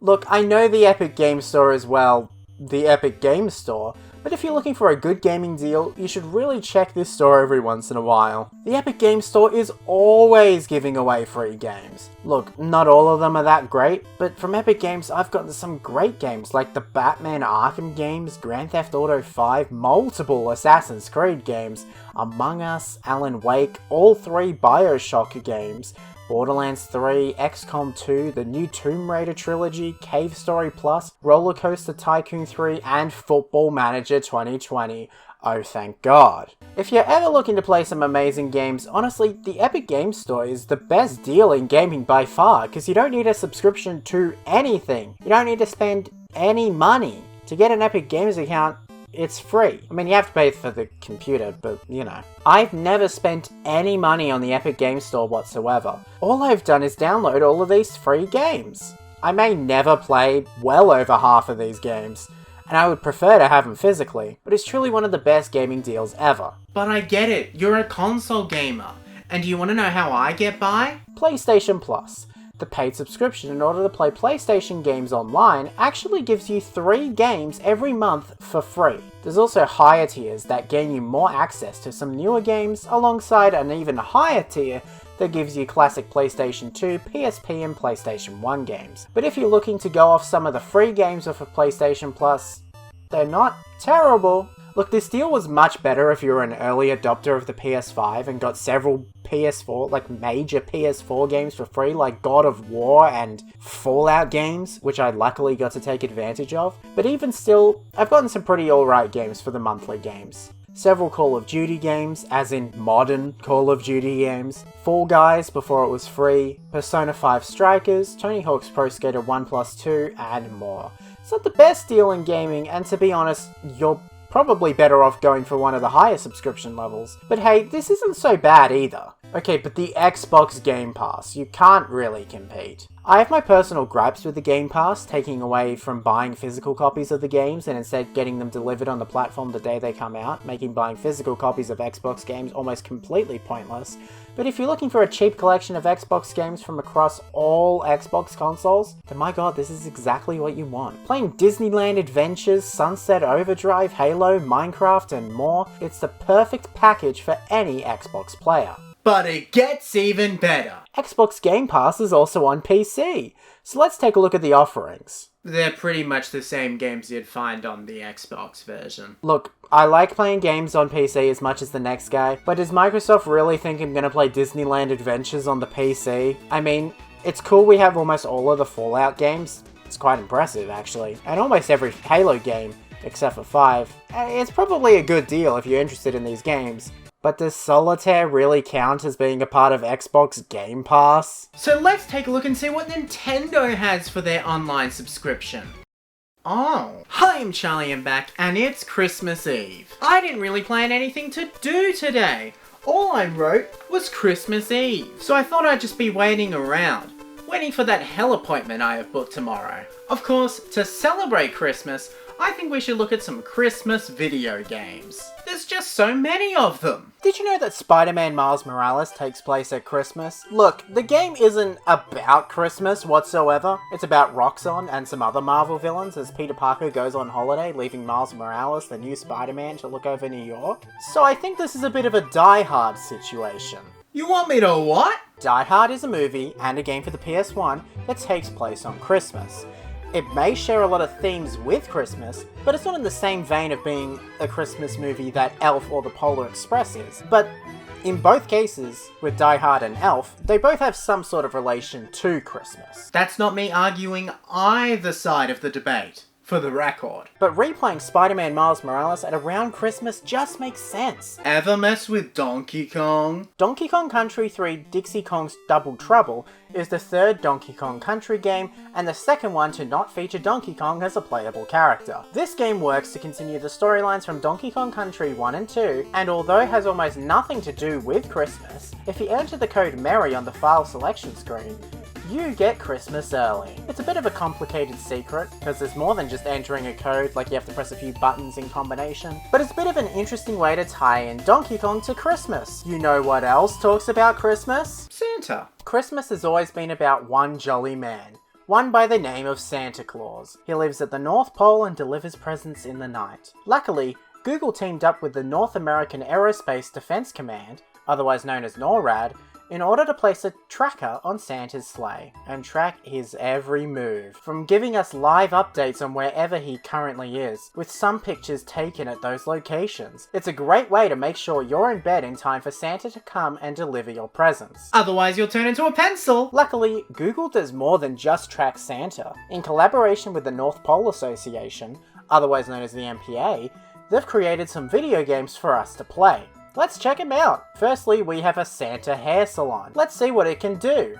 Look, I know the Epic Game Store is, well, the Epic Game Store, but if you're looking for a good gaming deal, you should really check this store every once in a while. The Epic Game Store is always giving away free games. Look, not all of them are that great, but from Epic Games I've gotten some great games like the Batman Arkham games, Grand Theft Auto 5, multiple Assassin's Creed games, Among Us, Alan Wake, all 3 BioShock games, Borderlands 3, XCOM 2, the new Tomb Raider trilogy, Cave Story Plus, Roller Coaster Tycoon 3, and Football Manager 2020. Oh, thank God. If you're ever looking to play some amazing games, honestly, the Epic Games Store is the best deal in gaming by far, because you don't need a subscription to anything. You don't need to spend any money. To get an Epic Games account, it's free. I mean, you have to pay for the computer, but you know. I've never spent any money on the Epic Games Store whatsoever. All I've done is download all of these free games. I may never play well over half of these games, and I would prefer to have them physically, but it's truly one of the best gaming deals ever. But I get it, you're a console gamer. And do you want to know how I get by? PlayStation Plus. The paid subscription in order to play PlayStation games online actually gives you 3 games every month for free. There's also higher tiers that gain you more access to some newer games alongside an even higher tier that gives you classic PlayStation 2, PSP and PlayStation 1 games. But if you're looking to go off some of the free games off of PlayStation Plus, they're not terrible. Look, this deal was much better if you were an early adopter of the PS5 and got several PS4, like major PS4 games for free, like God of War and Fallout games, which I luckily got to take advantage of. But even still, I've gotten some pretty alright games for the monthly games. Several Call of Duty games, as in modern Call of Duty games, Fall Guys before it was free, Persona 5 Strikers, Tony Hawk's Pro Skater 1+2, and more. It's not the best deal in gaming, and to be honest, you're probably better off going for one of the higher subscription levels. But hey, this isn't so bad either. Okay, but the Xbox Game Pass, you can't really compete. I have my personal gripes with the Game Pass, taking away from buying physical copies of the games and instead getting them delivered on the platform the day they come out, making buying physical copies of Xbox games almost completely pointless. But if you're looking for a cheap collection of Xbox games from across all Xbox consoles, then my god, this is exactly what you want. Playing Disneyland Adventures, Sunset Overdrive, Halo, Minecraft, and more, it's the perfect package for any Xbox player. But it gets even better. Xbox Game Pass is also on PC, so let's take a look at the offerings. They're pretty much the same games you'd find on the Xbox version. Look, I like playing games on PC as much as the next guy, but does Microsoft really think I'm gonna play Disneyland Adventures on the PC? I mean, it's cool we have almost all of the Fallout games. It's quite impressive, actually. And almost every Halo game, except for 5. It's probably a good deal if you're interested in these games. But does Solitaire really count as being a part of Xbox Game Pass? So let's take a look and see what Nintendo has for their online subscription. Oh. Hi, I'm Charlie, I'm back, and it's Christmas Eve. I didn't really plan anything to do today. All I wrote was Christmas Eve. So I thought I'd just be waiting around, waiting for that hell appointment I have booked tomorrow. Of course, to celebrate Christmas, I think we should look at some Christmas video games. There's just so many of them. Did you know that Spider-Man Miles Morales takes place at Christmas? Look, the game isn't about Christmas whatsoever. It's about Roxxon and some other Marvel villains as Peter Parker goes on holiday, leaving Miles Morales, the new Spider-Man, to look over New York. So I think this is a bit of a Die Hard situation. You want me to what? Die Hard is a movie and a game for the PS1 that takes place on Christmas. It may share a lot of themes with Christmas, but it's not in the same vein of being a Christmas movie that Elf or The Polar Express is. But in both cases, with Die Hard and Elf, they both have some sort of relation to Christmas. That's not me arguing either side of the debate, for the record. But replaying Spider-Man Miles Morales at around Christmas just makes sense. Ever mess with Donkey Kong? Donkey Kong Country 3 Dixie Kong's Double Trouble is the third Donkey Kong Country game, and the second one to not feature Donkey Kong as a playable character. This game works to continue the storylines from Donkey Kong Country 1 and 2, and although it has almost nothing to do with Christmas, if you enter the code MERRY on the file selection screen, you get Christmas early. It's a bit of a complicated secret, because there's more than just entering a code, like you have to press a few buttons in combination. But it's a bit of an interesting way to tie in Donkey Kong to Christmas. You know what else talks about Christmas? Santa. Christmas has always been about one jolly man, one by the name of Santa Claus. He lives at the North Pole and delivers presents in the night. Luckily, Google teamed up with the North American Aerospace Defense Command, otherwise known as NORAD, in order to place a tracker on Santa's sleigh and track his every move, from giving us live updates on wherever he currently is, with some pictures taken at those locations. It's a great way to make sure you're in bed in time for Santa to come and deliver your presents. Otherwise you'll turn into a pencil. Luckily, Google does more than just track Santa. In collaboration with the North Pole Association, otherwise known as the NPA, they've created some video games for us to play. Let's check them out. Firstly, we have a Santa hair salon. Let's see what it can do.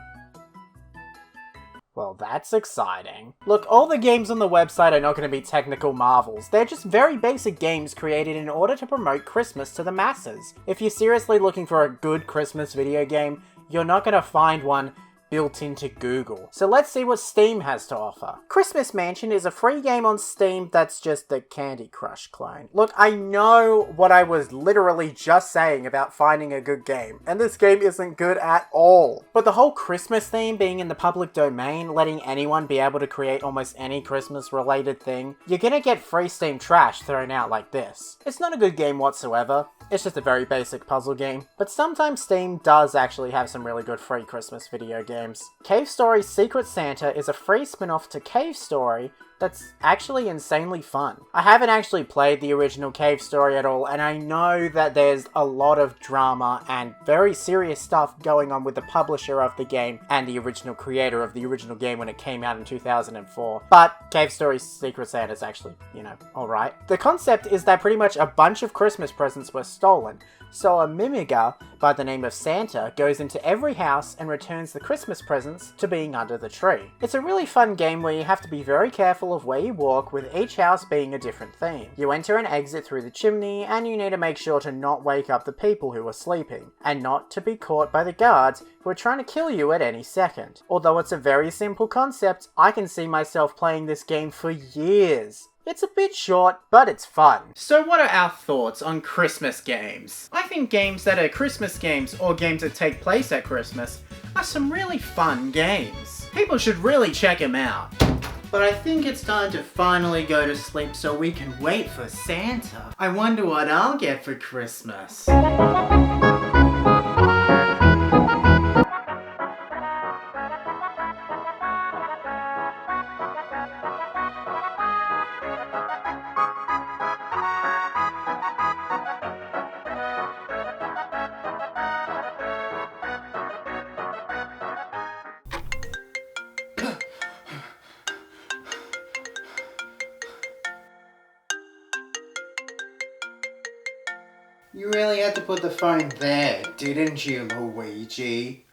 Well, that's exciting. Look, all the games on the website are not going to be technical marvels. They're just very basic games created in order to promote Christmas to the masses. If you're seriously looking for a good Christmas video game, you're not going to find one built into Google. So let's see what Steam has to offer. Christmas Mansion is a free game on Steam that's just the Candy Crush clone. Look, I know what I was literally just saying about finding a good game, and this game isn't good at all. But the whole Christmas theme being in the public domain, letting anyone be able to create almost any Christmas related thing, you're gonna get free Steam trash thrown out like this. It's not a good game whatsoever. It's just a very basic puzzle game. But sometimes Steam does actually have some really good free Christmas video games. Cave Story Secret Santa is a free spin-off to Cave Story that's actually insanely fun. I haven't actually played the original Cave Story at all, and I know that there's a lot of drama and very serious stuff going on with the publisher of the game and the original creator of the original game when it came out in 2004. But Cave Story Secret Santa is actually, alright. The concept is that pretty much a bunch of Christmas presents were stolen, so a mimiga by the name of Santa goes into every house and returns the Christmas presents to being under the tree. It's a really fun game where you have to be very careful of where you walk, with each house being a different theme. You enter and exit through the chimney, and you need to make sure to not wake up the people who are sleeping, and not to be caught by the guards who are trying to kill you at any second. Although it's a very simple concept, I can see myself playing this game for years. It's a bit short, but it's fun. So what are our thoughts on Christmas games? I think games that are Christmas games, or games that take place at Christmas, are some really fun games. People should really check them out. But I think it's time to finally go to sleep so we can wait for Santa. I wonder what I'll get for Christmas. You really had to put the phone there, didn't you, Luigi?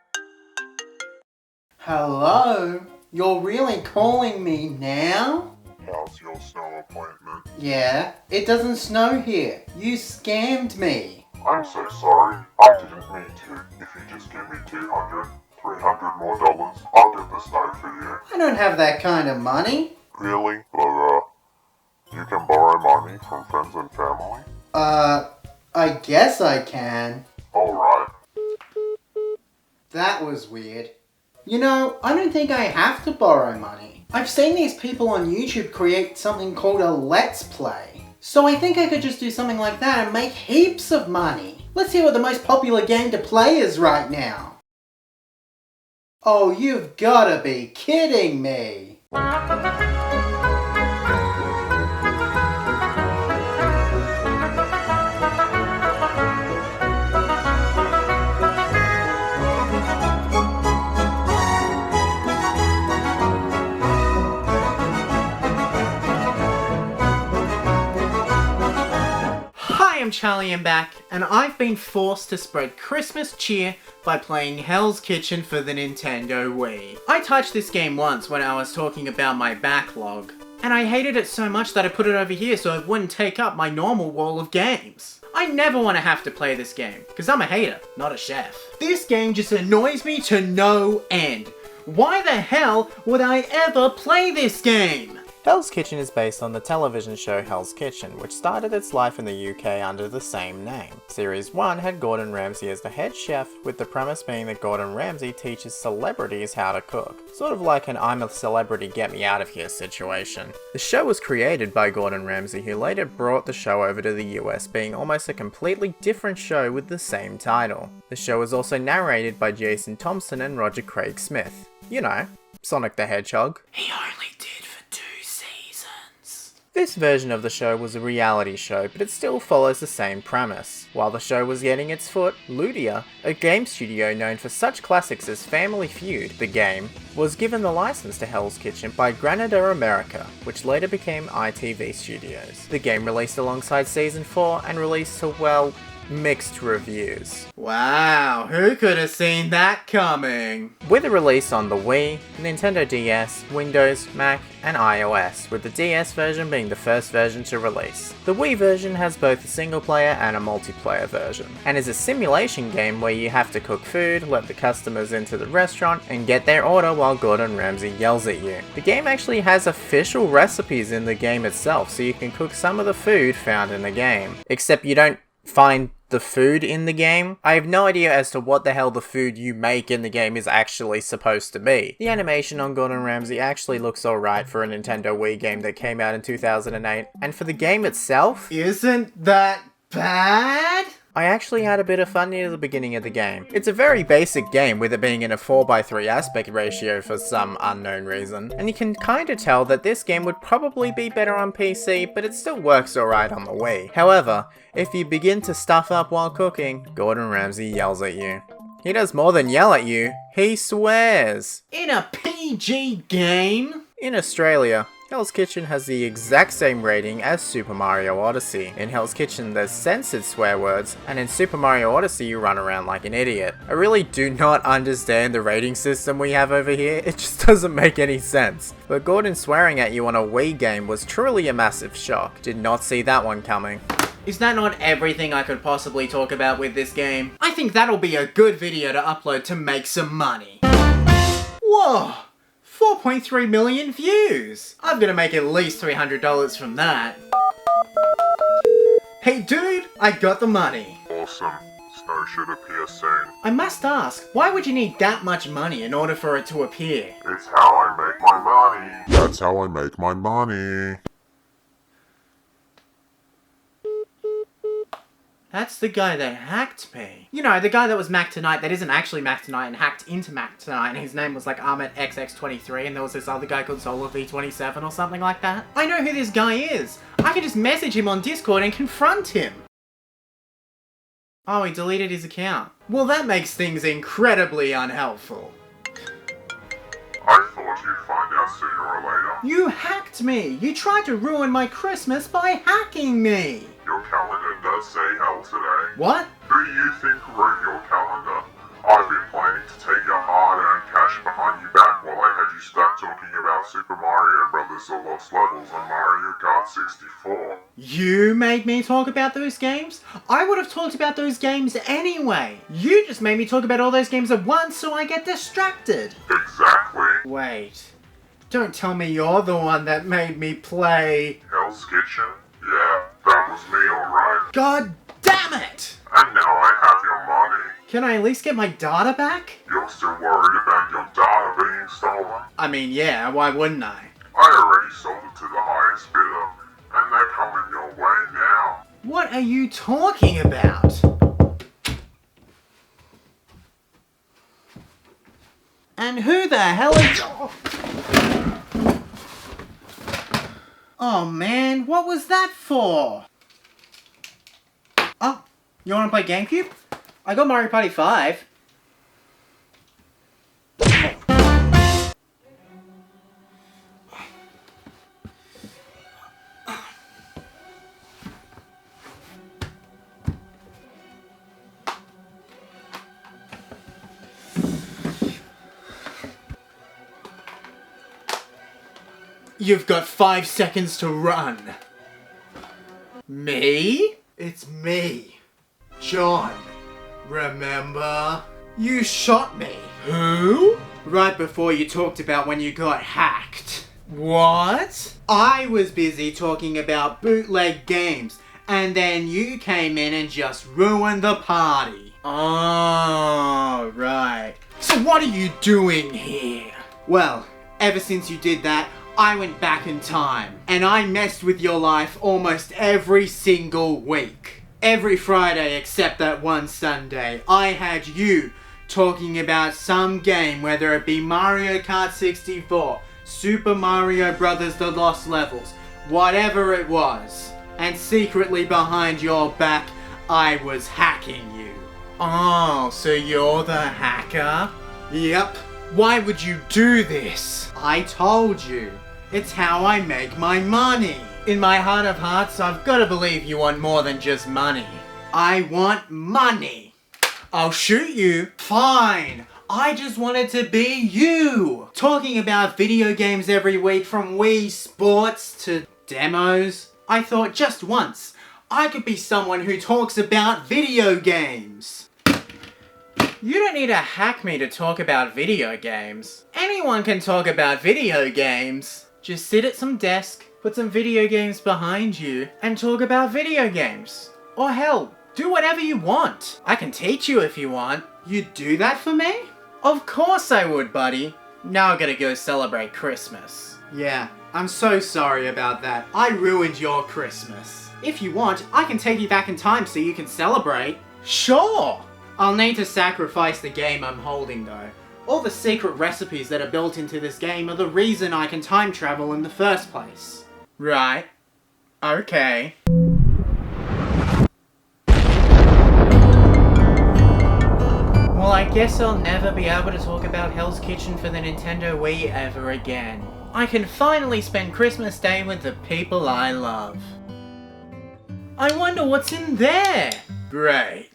Hello? You're really calling me now? How's your snow appointment? Yeah, it doesn't snow here. You scammed me. I'm so sorry. I didn't mean to. If you just give me $200, $300 more dollars, I'll get the snow for you. I don't have that kind of money. Really? But, you can borrow money from friends and family? I guess I can. Alright. That was weird. You know, I don't think I have to borrow money. I've seen these people on YouTube create something called a Let's Play. So I think I could just do something like that and make heaps of money. Let's see what the most popular game to play is right now. Oh, you've gotta be kidding me. I'm Charlie and back, and I've been forced to spread Christmas cheer by playing Hell's Kitchen for the Nintendo Wii. I touched this game once when I was talking about my backlog, and I hated it so much that I put it over here so it wouldn't take up my normal wall of games. I never want to have to play this game, because I'm a hater, not a chef. This game just annoys me to no end. Why the hell would I ever play this game? Hell's Kitchen is based on the television show Hell's Kitchen, which started its life in the UK under the same name. Series 1 had Gordon Ramsay as the head chef, with the premise being that Gordon Ramsay teaches celebrities how to cook. Sort of like an I'm a celebrity get me out of here situation. The show was created by Gordon Ramsay, who later brought the show over to the US, being almost a completely different show with the same title. The show was also narrated by Jason Thompson and Roger Craig Smith. You know, Sonic the Hedgehog. He only did for 2 seasons. This version of the show was a reality show, but it still follows the same premise. While the show was getting its foot, Ludia, a game studio known for such classics as Family Feud, the game, was given the license to Hell's Kitchen by Granada America, which later became ITV Studios. The game released alongside Season 4 and released to, well, mixed reviews. Wow, who could have seen that coming? With a release on the Wii, Nintendo DS, Windows, Mac, and iOS, with the DS version being the first version to release. The Wii version has both a single player and a multiplayer version, and is a simulation game where you have to cook food, let the customers into the restaurant, and get their order while Gordon Ramsay yells at you. The game actually has official recipes in the game itself, so you can cook some of the food found in the game. Except you don't find the food in the game. I have no idea as to what the hell the food you make in the game is actually supposed to be. The animation on Gordon Ramsay actually looks alright for a Nintendo Wii game that came out in 2008, and for the game itself, Isn't that bad? I actually had a bit of fun near the beginning of the game. It's a very basic game, with it being in a 4:3 aspect ratio for some unknown reason, and you can kinda tell that this game would probably be better on PC, but it still works alright on the Wii. However, if you begin to stuff up while cooking, Gordon Ramsay yells at you. He does more than yell at you, he swears. In a PG game? In Australia, Hell's Kitchen has the exact same rating as Super Mario Odyssey. In Hell's Kitchen there's censored swear words, and in Super Mario Odyssey you run around like an idiot. I really do not understand the rating system we have over here, it just doesn't make any sense. But Gordon swearing at you on a Wii game was truly a massive shock. Did not see that one coming. Is that not everything I could possibly talk about with this game? I think that'll be a good video to upload to make some money. Whoa! 4.3 million views! I'm gonna make at least $300 from that. Hey dude, I got the money. Awesome. Snow should appear soon. I must ask, why would you need that much money in order for it to appear? It's how I make my money. That's how I make my money. That's the guy that hacked me. You know, the guy that was Mac Tonight that isn't actually Mac Tonight and hacked into Mac Tonight, and his name was like Ahmed XX23, and there was this other guy called Solar V27 or something like that. I know who this guy is. I can just message him on Discord and confront him. Oh, he deleted his account. Well, that makes things incredibly unhelpful. I thought you'd find out sooner or later. You hacked me! You tried to ruin my Christmas by hacking me! Your calendar does say hell today. What? Who do you think wrote your calendar? I've been planning to take your hard-earned cash behind your back while I had you stuck talking about Super Mario Brothers: The Lost Levels on Mario Kart 64. You made me talk about those games? I would have talked about those games anyway. You just made me talk about all those games at once so I get distracted. Exactly. Wait. Don't tell me you're the one that made me play... Hell's Kitchen? Yeah, that was me, alright. God damn it! And now I have your money. Can I at least get my data back? You're still worried about your data being stolen? I mean, yeah, why wouldn't I? I already sold it to the highest bidder, and they're coming your way now. What are you talking about? And who the hell is... Oh man, what was that for? Oh, you wanna play GameCube? I got Mario Party 5. You've got 5 seconds to run. Me? It's me. John. Remember? You shot me. Who? Right before you talked about when you got hacked. What? I was busy talking about bootleg games, and then you came in and just ruined the party. Oh, right. So what are you doing here? Well, ever since you did that, I went back in time, and I messed with your life almost every single week. Every Friday except that one Sunday, I had you talking about some game, whether it be Mario Kart 64, Super Mario Brothers: The Lost Levels, whatever it was. And secretly behind your back, I was hacking you. Oh, so you're the hacker? Yep. Why would you do this? I told you. It's how I make my money. In my heart of hearts, I've got to believe you want more than just money. I want money. I'll shoot you. Fine. I just wanted to be you. Talking about video games every week, from Wii Sports to demos. I thought just once, I could be someone who talks about video games. You don't need to hack me to talk about video games. Anyone can talk about video games. Just sit at some desk, put some video games behind you, and talk about video games. Or hell, do whatever you want. I can teach you if you want. You'd do that for me? Of course I would, buddy. Now I gotta go celebrate Christmas. Yeah, I'm so sorry about that. I ruined your Christmas. If you want, I can take you back in time so you can celebrate. Sure! I'll need to sacrifice the game I'm holding though. All the secret recipes that are built into this game are the reason I can time travel in the first place. Right. Okay. Well, I guess I'll never be able to talk about Hell's Kitchen for the Nintendo Wii ever again. I can finally spend Christmas Day with the people I love. I wonder what's in there. Great.